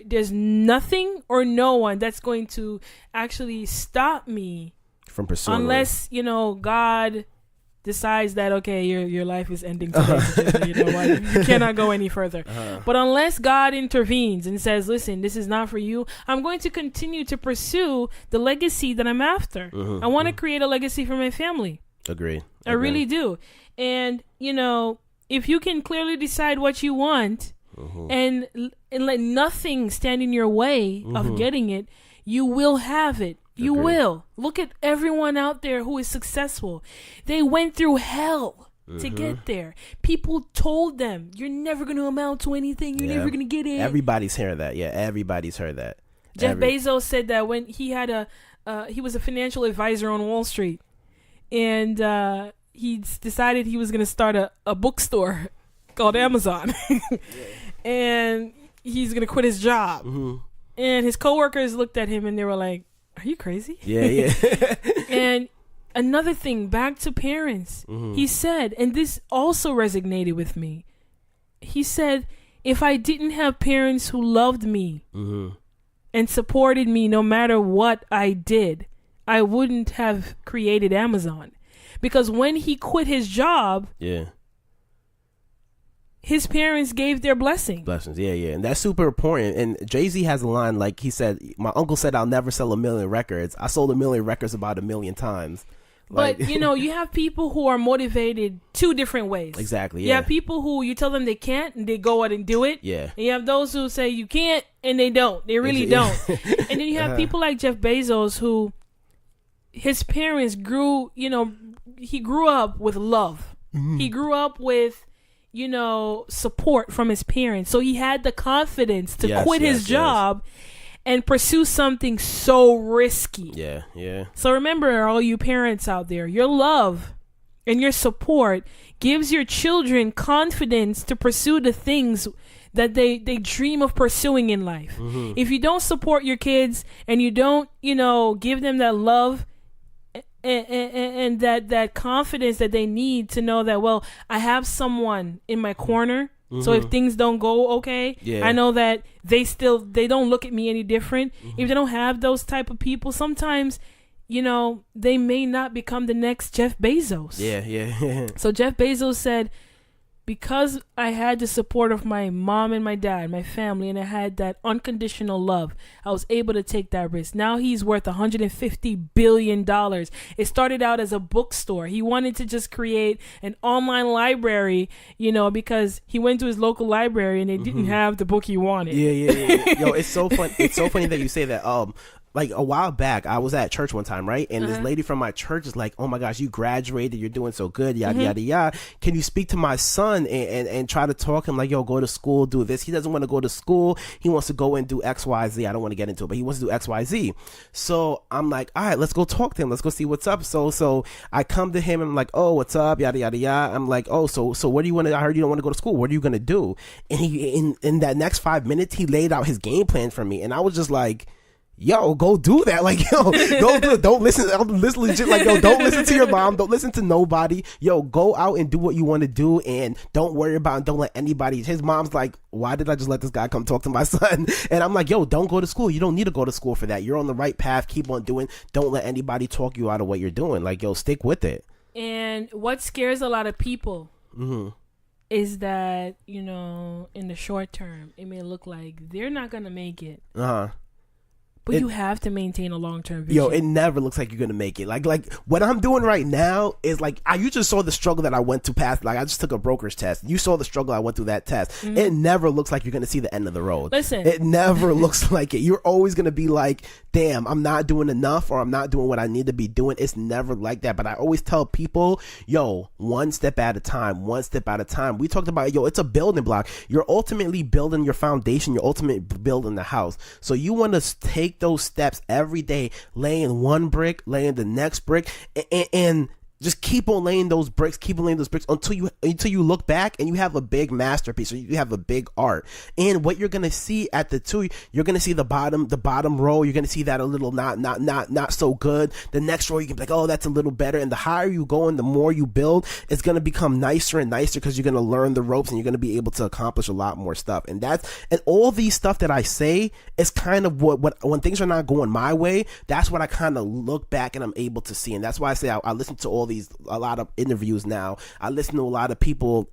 there's nothing or no one that's going to actually stop me from pursuing unless, you know, God decides that, okay, your life is ending today. You know what? You cannot go any further. But unless God intervenes and says, listen, this is not for you, I'm going to continue to pursue the legacy that I'm after. I want to create a legacy for my family. Agree. I really do. And, you know, if you can clearly decide what you want and let nothing stand in your way of getting it, you will have it. You will. Look at everyone out there who is successful. They went through hell to get there. People told them, you're never going to amount to anything. You're never going to get it. Everybody's heard that. Yeah, everybody's heard that. Jeff Bezos said that when he had he was a financial advisor on Wall Street. And he decided he was going to start a bookstore called Amazon. And he's going to quit his job. And his coworkers looked at him and they were like, are you crazy? Yeah. And another thing, back to parents. He said, and this also resonated with me. He said, if I didn't have parents who loved me and supported me no matter what I did, I wouldn't have created Amazon. Because when he quit his job, his parents gave their blessings. Yeah. And that's super important. And Jay-Z has a line, like he said, my uncle said I'll never sell 1 million records. I sold 1 million records about 1 million times. But, you know, you have people who are motivated 2 different ways. Exactly, yeah. You have people who you tell them they can't and they go out and do it. Yeah. And you have those who say you can't and they don't. They really don't. And then you have people like Jeff Bezos who his parents grew, you know, he grew up with love. He grew up with, you know, support from his parents. So he had the confidence to quit his job and pursue something so risky. Yeah. So remember, all you parents out there, your love and your support gives your children confidence to pursue the things that they dream of pursuing in life. If you don't support your kids and you don't, you know, give them that love and that confidence that they need to know that, well, I have someone in my corner. So if things don't go okay, I know that they don't look at me any different. If they don't have those type of people, sometimes, you know, they may not become the next Jeff Bezos. Yeah. So Jeff Bezos said, because I had the support of my mom and my dad, my family, and I had that unconditional love, I was able to take that risk. Now he's worth $150 billion. It started out as a bookstore. He wanted to just create an online library, you know, because he went to his local library and they didn't have the book he wanted. Yeah. Yo, it's so fun. It's so funny that you say that. like a while back, I was at church one time, right? And this lady from my church is like, oh my gosh, you graduated, you're doing so good, yada, yada, yada. Can you speak to my son and try to talk him like, yo, go to school, do this. He doesn't want to go to school. He wants to go and do X, Y, Z. I don't want to get into it, but he wants to do X, Y, Z. So I'm like, all right, let's go talk to him. Let's go see what's up. So I come to him and I'm like, oh, what's up? Yada, yada, yada. I'm like, oh, so what do you want to, I heard you don't want to go to school. What are you going to do? And he, in that next 5 minutes, he laid out his game plan for me. And I was just like, yo, go do that. Like, yo, go do it. Don't listen. I'm legit like, yo, don't listen to your mom. Don't listen to nobody. Yo, go out and do what you want to do, and don't worry about it. Don't let anybody. His mom's like, why did I just let this guy come talk to my son? And I'm like, yo, don't go to school. You don't need to go to school for that. You're on the right path. Keep on doing. Don't let anybody talk you out of what you're doing. Like, yo, stick with it. And what scares a lot of people is that, you know, in the short term, it may look like they're not going to make it. But you have to maintain a long-term vision. Yo, it never looks like you're going to make it. Like what I'm doing right now is like, you just saw the struggle that I went to past. Like, I just took a broker's test. You saw the struggle I went through that test. It never looks like you're going to see the end of the road. Listen. It never looks like it. You're always going to be like, damn, I'm not doing enough, or I'm not doing what I need to be doing. It's never like that. But I always tell people, yo, one step at a time, one step at a time. We talked about, yo, it's a building block. You're ultimately building your foundation. You're ultimately building the house. So you want to take those steps every day, laying one brick, laying the next brick, and just keep on laying those bricks until you look back and you have a big masterpiece, or you have a big art. And what you're gonna see at you're gonna see the bottom row. You're gonna see that a little not so good. The next row, you can be like, oh, that's a little better. And the higher you go and the more you build, it's gonna become nicer and nicer, because you're gonna learn the ropes and you're gonna be able to accomplish a lot more stuff. And all these stuff that I say is kind of what when things are not going my way, that's what I kind of look back and I'm able to see. And that's why I say I listen to a lot of interviews now. I listen to a lot of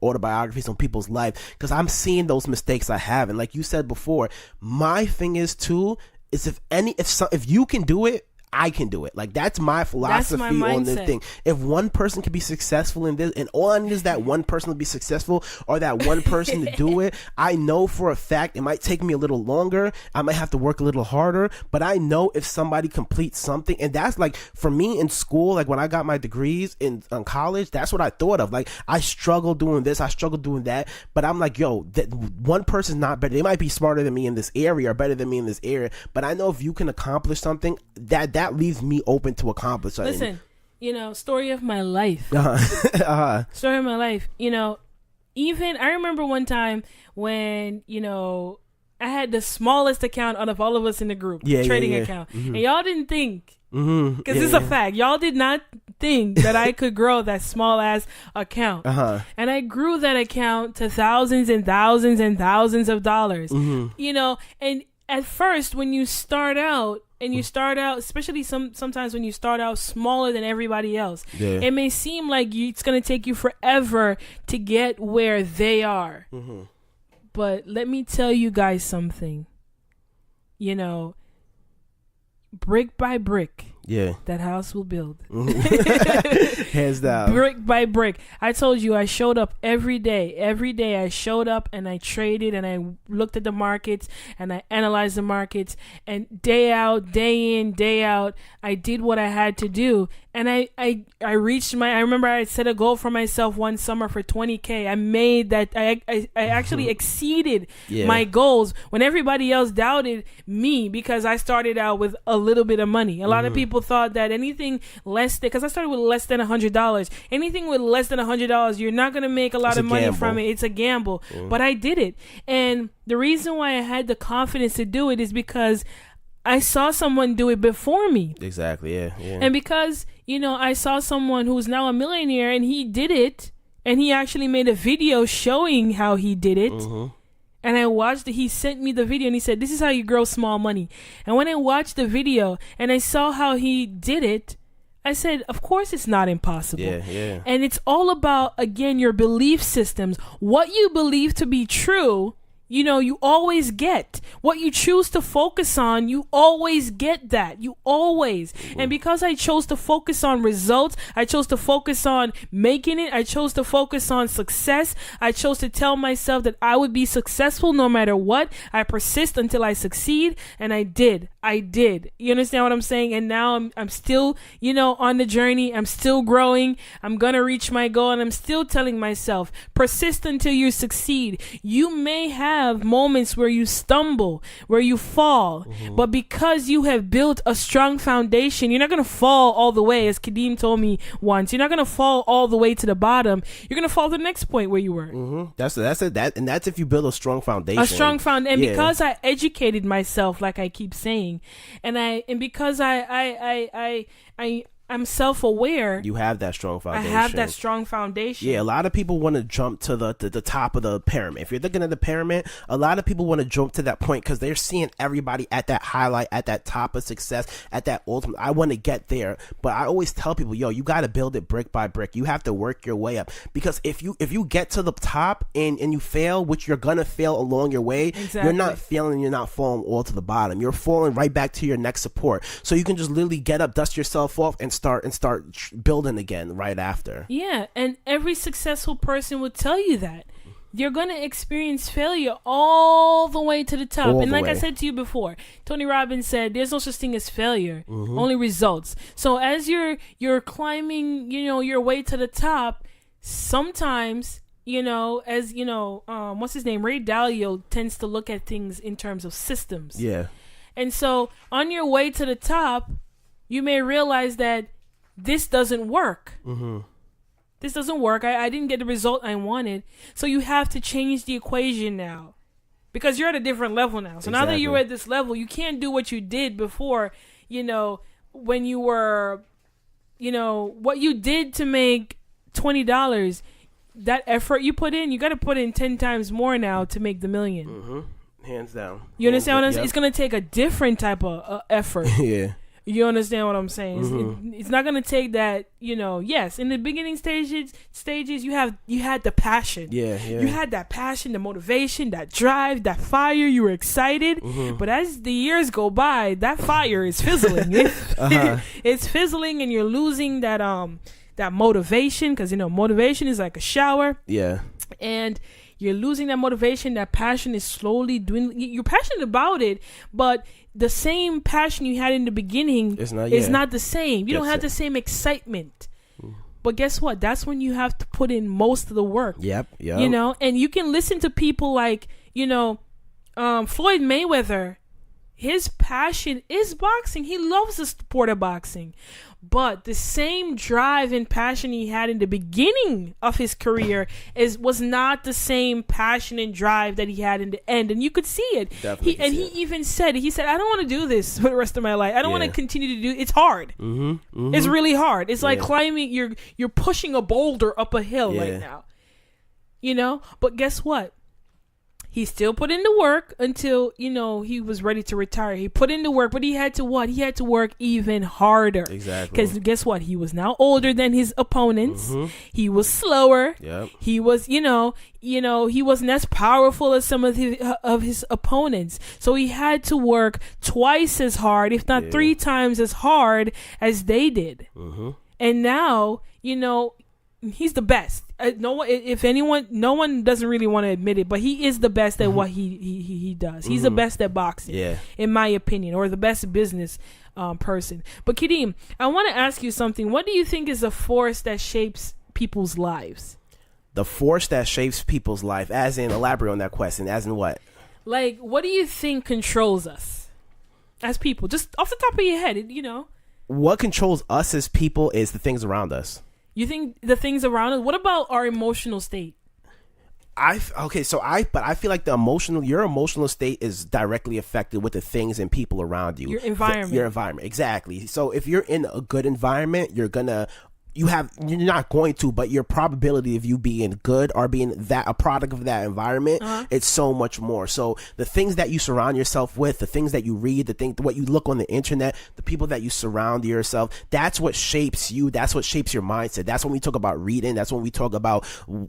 autobiographies on people's life, because I'm seeing those mistakes I have. And like you said before, my thing is too, is if you can do it, I can do it. Like, that's my philosophy on this thing. If one person can be successful in this, and all I need is that one person to be successful, or that one person to do it, I know for a fact it might take me a little longer. I might have to work a little harder, but I know if somebody completes something. And that's like, for me in school, like when I got my degrees in college, that's what I thought of. Like, I struggle doing this, I struggle doing that, but I'm like, yo, that one person's not better. They might be smarter than me in this area, or better than me in this area, but I know if you can accomplish something, that leaves me open to accomplish something. Listen, you know, story of my life. Story of my life. You know, even I remember one time when, you know, I had the smallest account out of all of us in the group, trading account, and y'all didn't think, because it's a fact, y'all did not think that I could grow that small ass account, and I grew that account to thousands and thousands and thousands of dollars. You know, and at first when you start out, especially sometimes when you start out smaller than everybody else, it may seem like it's going to take you forever to get where they are. But let me tell you guys something. You know, brick by brick, that house will build. Hands down. Brick by brick. I told you, I showed up every day. Every day I showed up and I traded and I looked at the markets and I analyzed the markets, and day out, day in, day out, I did what I had to do. And I reached I remember I set a goal for myself one summer for 20K. I made that. I actually exceeded my goals when everybody else doubted me, because I started out with a little bit of money. A lot of people thought that anything less than, because I started with less than $100. Anything with less than $100, you're not going to make a lot of money from it. It's a gamble. But I did it. And the reason why I had the confidence to do it is because I saw someone do it before me. Exactly, yeah. And because, you know, I saw someone who's now a millionaire and he did it, and he actually made a video showing how he did it. And I watched it. He sent me the video and he said, this is how you grow small money. And when I watched the video and I saw how he did it, I said, of course it's not impossible. And it's all about, again, your belief systems. What you believe to be true, you know, you always get. What you choose to focus on, you always get that. You always. And because I chose to focus on results, I chose to focus on making it, I chose to focus on success, I chose to tell myself that I would be successful no matter what. I persist until I succeed, and I did. I did. You understand what I'm saying? And now I'm still, on the journey. I'm still growing. I'm going to reach my goal. And I'm still telling myself, persist until you succeed. You may have moments where you stumble, where you fall. But because you have built a strong foundation, you're not going to fall all the way. As Kadeem told me once, you're not going to fall all the way to the bottom. You're going to fall to the next point where you were. That's it. And that's if you build a strong foundation. And because I educated myself, like I keep saying, and because I'm self-aware. You have that strong foundation. I have that strong foundation. Yeah, a lot of people want to jump to the top of the pyramid. If you're looking at the pyramid, a lot of people want to jump to that point because they're seeing everybody at that highlight, at that top of success, at that ultimate. I want to get there, but I always tell people, you got to build it brick by brick. You have to work your way up, because if you get to the top and you fail, which you're gonna fail along your way, you're not failing. You're not falling all to the bottom. You're falling right back to your next support. So you can just literally get up, dust yourself off, and start building again right after. Yeah, and every successful person will tell you that you're going to experience failure all the way to the top. And like I said to you before, Tony Robbins said there's no such thing as failure, only results. So as you're climbing, your way to the top, sometimes, what's his name? Ray Dalio tends to look at things in terms of systems. Yeah. And so on your way to the top, you may realize that this doesn't work. This doesn't work. I didn't get the result I wanted. So you have to change the equation now, because you're at a different level now. So now that you're at this level, you can't do what you did before, when you were, what you did to make $20, that effort you put in, you got to put in 10 times more now to make the $1 million. Hands down. You understand what I'm saying? It's going to take a different type of effort. Yeah. You understand what I'm saying? It's not gonna take that. Yes, in the beginning stages, you had the passion. Yeah. You had that passion, the motivation, that drive, that fire. You were excited, but as the years go by, that fire is fizzling. It's fizzling, and you're losing that motivation, because motivation is like a shower. Yeah. And you're losing that motivation. That passion is slowly dwindling. You're passionate about it, but the same passion you had in the beginning is not the same. You don't have the same excitement. But guess what? That's when you have to put in most of the work. Yep. And you can listen to people like, Floyd Mayweather. His passion is boxing. He loves the sport of boxing. But the same drive and passion he had in the beginning of his career was not the same passion and drive that he had in the end. And you could see it. He even said, I don't want to do this for the rest of my life. I don't want to continue to do it. It's hard. It's really hard. It's like climbing. You're pushing a boulder up a hill right now. But guess what? He still put in the work until, he was ready to retire. He put in the work, but he had to what? He had to work even harder. Exactly. Because guess what? He was now older than his opponents. He was slower. Yep. He was, he wasn't as powerful as some of his opponents. So he had to work twice as hard, if not 3 times as hard as they did. And now, he's the best. No one doesn't really want to admit it, but he is the best at what he does. He's the best at boxing, in my opinion, or the best business person. But Kadeem, I want to ask you something. What do you think is the force that shapes people's lives? The force that shapes people's life, as in, elaborate on that question, as in what? Like, what do you think controls us as people? Just off the top of your head, What controls us as people is the things around us. You think the things around us? What about our emotional state? I feel like your emotional state is directly affected with the things and people around you. Your environment. Exactly. So if you're in a good environment, you're not going to, but your probability of you being good or being a product of that environment, it's so much more. So the things that you surround yourself with, the things that you read, what you look on the internet, the people that you surround yourself, that's what shapes you. That's what shapes your mindset. That's when we talk about reading. That's when we talk about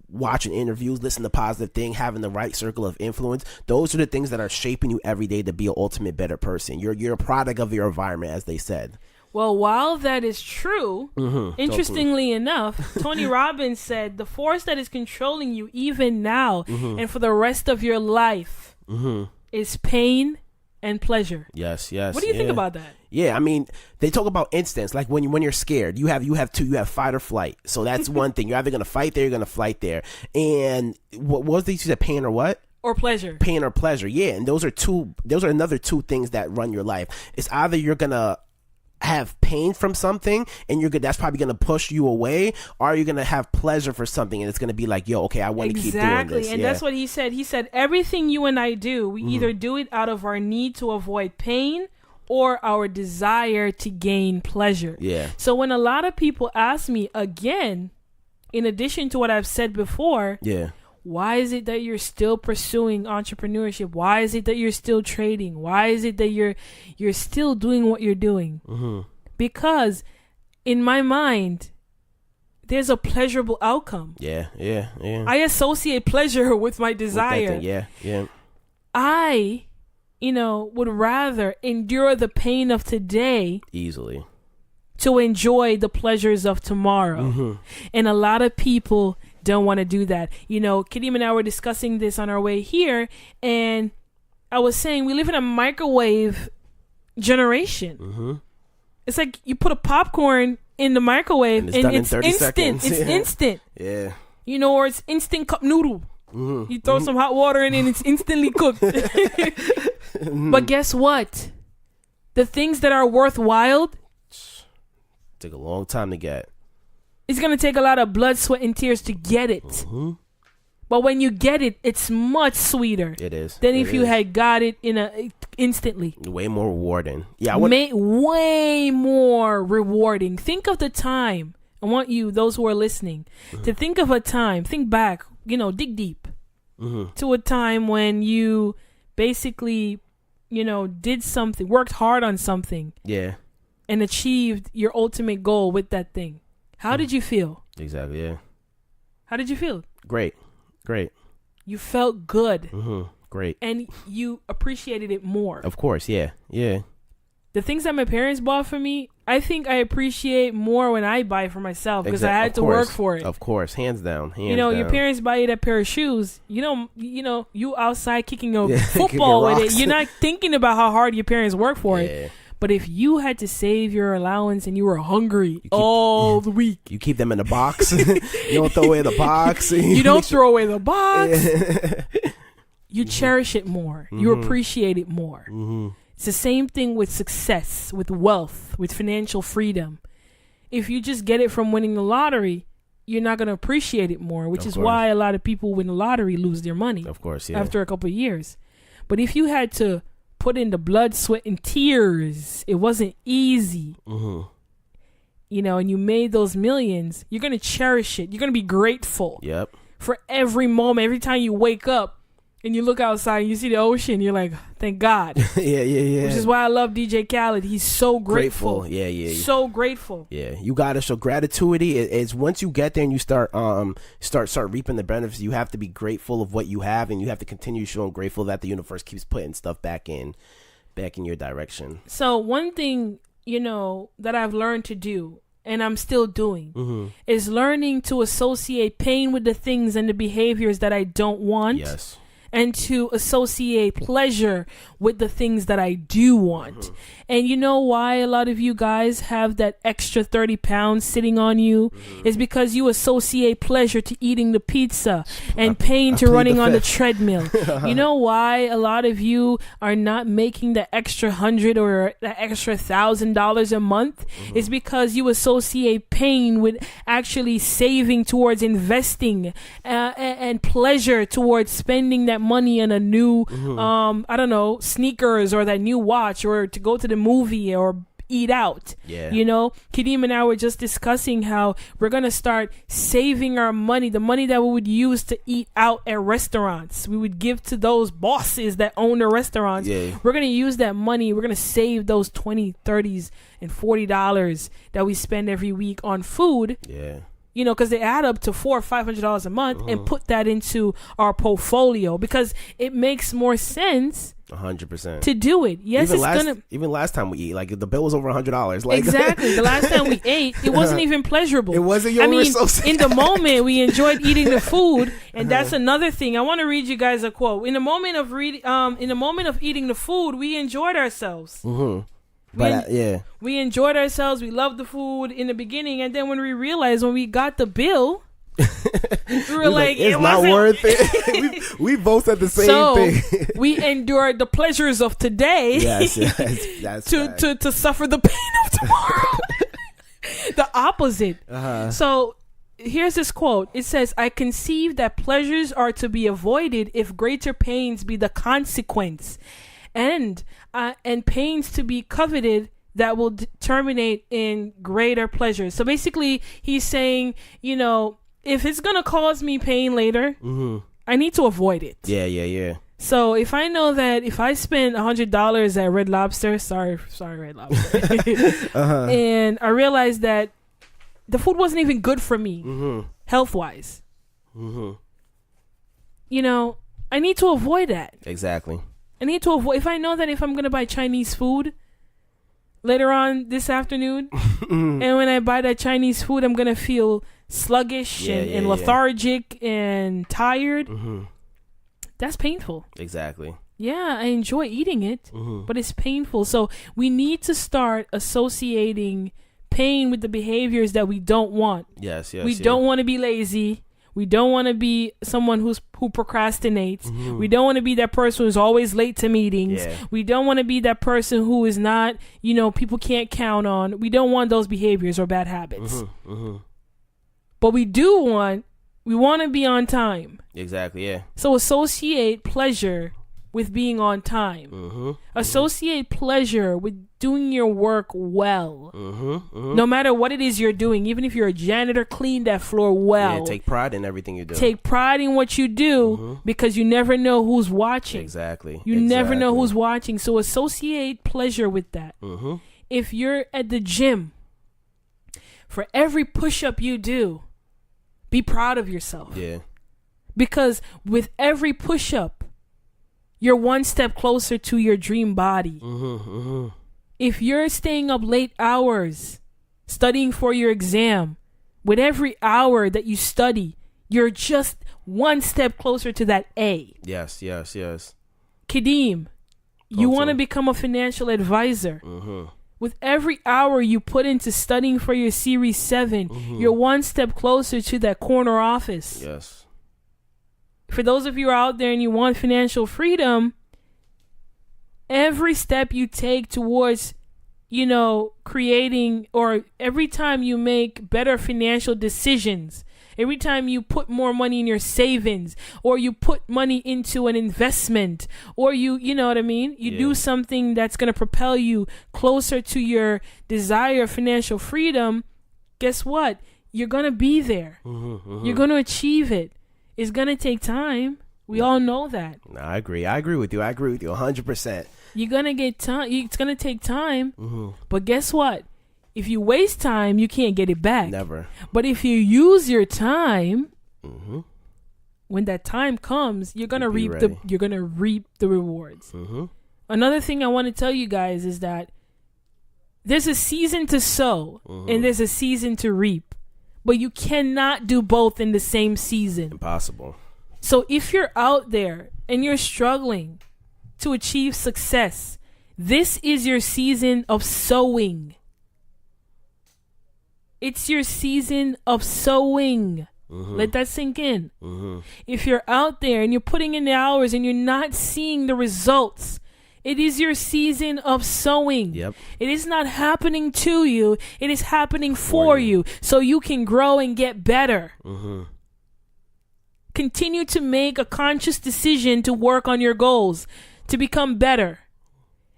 watching interviews, listening to positive things, having the right circle of influence. Those are the things that are shaping you every day to be an ultimate better person. You're a product of your environment, as they said. Well, while that is true, interestingly enough, Tony Robbins said the force that is controlling you even now and for the rest of your life is pain and pleasure. Yes. What do you think about that? Yeah, I mean, they talk about instincts. Like when you're scared, you have two. You have fight or flight. So that's one thing. You're either gonna fight there, you're gonna flight there. And what was these? You said pain or what? Or pleasure. Pain or pleasure. Yeah, and those are another two things that run your life. It's either you're gonna have pain from something and that's probably going to push you away, or you're going to have pleasure for something and it's going to be like, yo, okay, I want to keep doing this. And that's what he said everything you and I do, we either do it out of our need to avoid pain or our desire to gain pleasure. So when a lot of people ask me, again, in addition to what I've said before, why is it that you're still pursuing entrepreneurship? Why is it that you're still trading? Why is it that you're still doing what you're doing? Because in my mind, there's a pleasurable outcome. I associate pleasure with my desire. I, would rather endure the pain of today easily to enjoy the pleasures of tomorrow. And a lot of people don't want to do that. Kadeem and I were discussing this on our way here, and I was saying we live in a microwave generation. It's like you put a popcorn in the microwave and it's instant. It's instant. Or it's instant cup noodle. You throw some hot water in and it's instantly cooked. But guess what? The things that are worthwhile take a long time to get. It's going to take a lot of blood, sweat, and tears to get it. But when you get it, it's much sweeter. It is. Than if you had got it instantly. Way more rewarding. Yeah, way more rewarding. Think of the time. I want you, those who are listening, to think of a time. Think back, dig deep. To a time when you basically, did something, worked hard on something. And achieved your ultimate goal with that thing. How did you feel? Exactly, yeah. How did you feel? Great. You felt good. Great. And you appreciated it more. Of course, yeah. The things that my parents bought for me, I think I appreciate more when I buy for myself because I had to work for it. Of course, hands down. Your parents buy you that pair of shoes. You outside kicking a football with it. You're not thinking about how hard your parents work for it. But if you had to save your allowance and you were hungry all the week. You keep them in the box. You don't throw away the box. You don't throw away the box. You cherish it more. You appreciate it more. It's the same thing with success, with wealth, with financial freedom. If you just get it from winning the lottery, you're not going to appreciate it more, which is why a lot of people win the lottery lose their money. Of course, yeah. After a couple of years. But if you had to put in the blood, sweat, and tears, it wasn't easy. And you made those millions, you're going to cherish it. You're going to be grateful for every moment. Every time you wake up and you look outside and you see the ocean, you're like, thank God. Which is why I love DJ Khaled. He's so grateful. Yeah. So grateful. Yeah, you got to show gratitude. It's once you get there and you start reaping the benefits, you have to be grateful of what you have, and you have to continue showing grateful that the universe keeps putting stuff back in your direction. So one thing, that I've learned to do, and I'm still doing, is learning to associate pain with the things and the behaviors that I don't want. Yes. And to associate pleasure with the things that I do want. And you know why a lot of you guys have that extra 30 pounds sitting on you? Is because you associate pleasure to eating the pizza and pain to running on the treadmill. You know why a lot of you are not making the extra $100 or the extra $1,000 a month? It's because you associate pain with actually saving towards investing and pleasure towards spending that money on a new, sneakers or that new watch or to go to the movie or eat out. Kadeem and I were just discussing how we're gonna start saving our money, the money that we would use to eat out at restaurants. We would give to those bosses that own the restaurants. We're gonna use that money. We're gonna save those $20, $30s, and $40 that we spend every week on food. because they add up to $400 or $500 a month, and put that into our portfolio, because it makes more sense 100% to do it. Yes, even last time we eat, like the bill was over $100. Like exactly, the last time we ate, it wasn't even pleasurable. It wasn't. In the moment, we enjoyed eating the food, and that's another thing. I want to read you guys a quote. In the moment of eating the food, we enjoyed ourselves. We enjoyed ourselves. We loved the food in the beginning, and then when we got the bill, we were like, it's not worth it. we both said the same thing. We endured the pleasures of today, that's to suffer the pain of tomorrow. The opposite. So here's this quote. It says, "I conceive that pleasures are to be avoided if greater pains be the consequence, and pains to be coveted that will terminate in greater pleasure." So basically, he's saying, if it's going to cause me pain later, I need to avoid it. Yeah. So if I know that if I spend $100 at Red Lobster, sorry Red Lobster, and I realize that the food wasn't even good for me, health-wise, I need to avoid that. Exactly. I need to avoid, if I know that if I'm going to buy Chinese food later on this afternoon, and when I buy that Chinese food, I'm going to feel sluggish and lethargic and tired. That's painful. Exactly. Yeah, I enjoy eating it, but it's painful. So we need to start associating pain with the behaviors that we don't want. Yes. We don't want to be lazy. We don't want to be someone who procrastinates. We don't want to be that person who's always late to meetings. We don't want to be that person who is not, people can't count on. We don't want those behaviors or bad habits. But we want to be on time. Exactly, yeah. So associate pleasure with being on time. Associate pleasure with doing your work well. No matter what it is you're doing, even if you're a janitor, clean that floor well. Yeah, take pride in everything you do. Take pride in what you do, because you never know who's watching. Exactly. You never know who's watching. So associate pleasure with that. If you're at the gym, for every push-up you do, be proud of yourself. Yeah. Because with every push-up, you're one step closer to your dream body. If you're staying up late hours studying for your exam, with every hour that you study, you're just one step closer to that A. Yes. Kadeem, you want to become a financial advisor. With every hour you put into studying for your Series 7, you're one step closer to that corner office. Yes. For those of you out there and you want financial freedom, every step you take towards, creating, or every time you make better financial decisions, every time you put more money in your savings, or you put money into an investment, or you know what I mean? You do something that's going to propel you closer to your desire of financial freedom, guess what? You're going to be there. You're going to achieve it. It's going to take time. We all know that. No, I agree. I agree with you 100%. You're going to get time. It's going to take time. But guess what? If you waste time, you can't get it back. Never. But if you use your time, when that time comes, you're going to reap the rewards. Another thing I want to tell you guys is that there's a season to sow and there's a season to reap. But you cannot do both in the same season. Impossible. So if you're out there and you're struggling to achieve success, this is your season of sowing. It's your season of sowing. Let that sink in. If you're out there and you're putting in the hours and you're not seeing the results, it is your season of sowing. Yep. It is not happening to you. It is happening for you so you can grow and get better. Continue to make a conscious decision to work on your goals, to become better.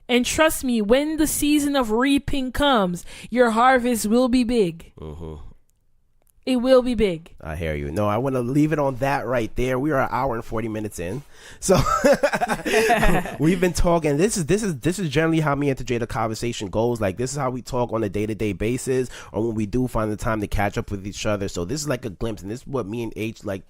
And trust me, when the season of reaping comes, your harvest will be big. It will be big. I hear you. No, I want to leave it on that right there. We are an hour and 40 minutes in. So we've been talking. This is generally how me and Tajada conversation goes. Like, this is how we talk on a day-to-day basis, or when we do find the time to catch up with each other. So this is like a glimpse, and this is what me and H like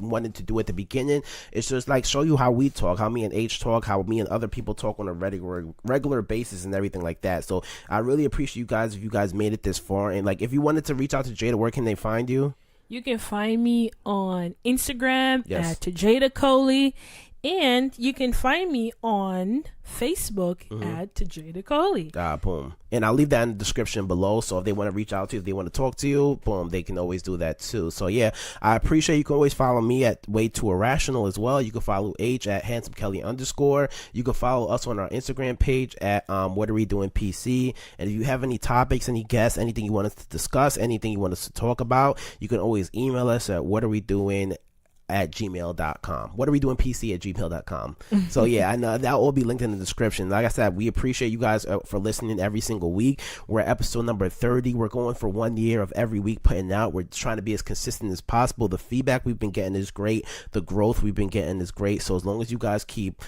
wanted to do at the beginning. It's just like show you how we talk, how me and H talk, how me and other people talk on a regular basis and everything like that. So I really appreciate you guys if you guys made it this far. And like, if you wanted to reach out to Jada, where can they find you? You can find me on Instagram at Tajada Coley, and you can find me on Facebook at Tajada Coley. Boom. And I'll leave that in the description below. So if they want to reach out to you, if they want to talk to you, boom, they can always do that too. So yeah, I appreciate you can always follow me at Way Too Irrational as well. You can follow H at Hansome Kelly _. You can follow us on our Instagram page at What Are We Doing PC. And if you have any topics, any guests, anything you want us to discuss, anything you want us to talk about, you can always email us at whatarewedoing@gmail.com. What are we doing PC at gmail.com. So yeah, I know that will be linked in the description. Like I said, we appreciate you guys for listening every single week. We're at episode number 30. We're going for 1 year of every week putting out. We're trying to be as consistent as possible. The feedback we've been getting is great. The growth we've been getting is great. So as long as you guys keep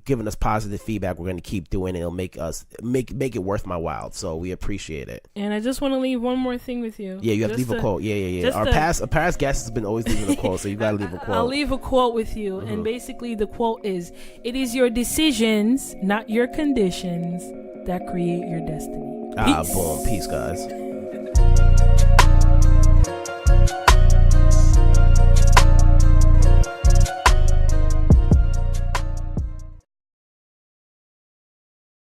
giving us positive feedback, we're going to keep doing it. It'll make us make it worth my while. So we appreciate it. And I just want to leave one more thing with you. Yeah, you have to leave a quote. Yeah. Our past guest has been always leaving a quote, so you got to leave a quote. I'll leave a quote with you, and basically the quote is, "It is your decisions, not your conditions, that create your destiny." Boom. Peace, guys.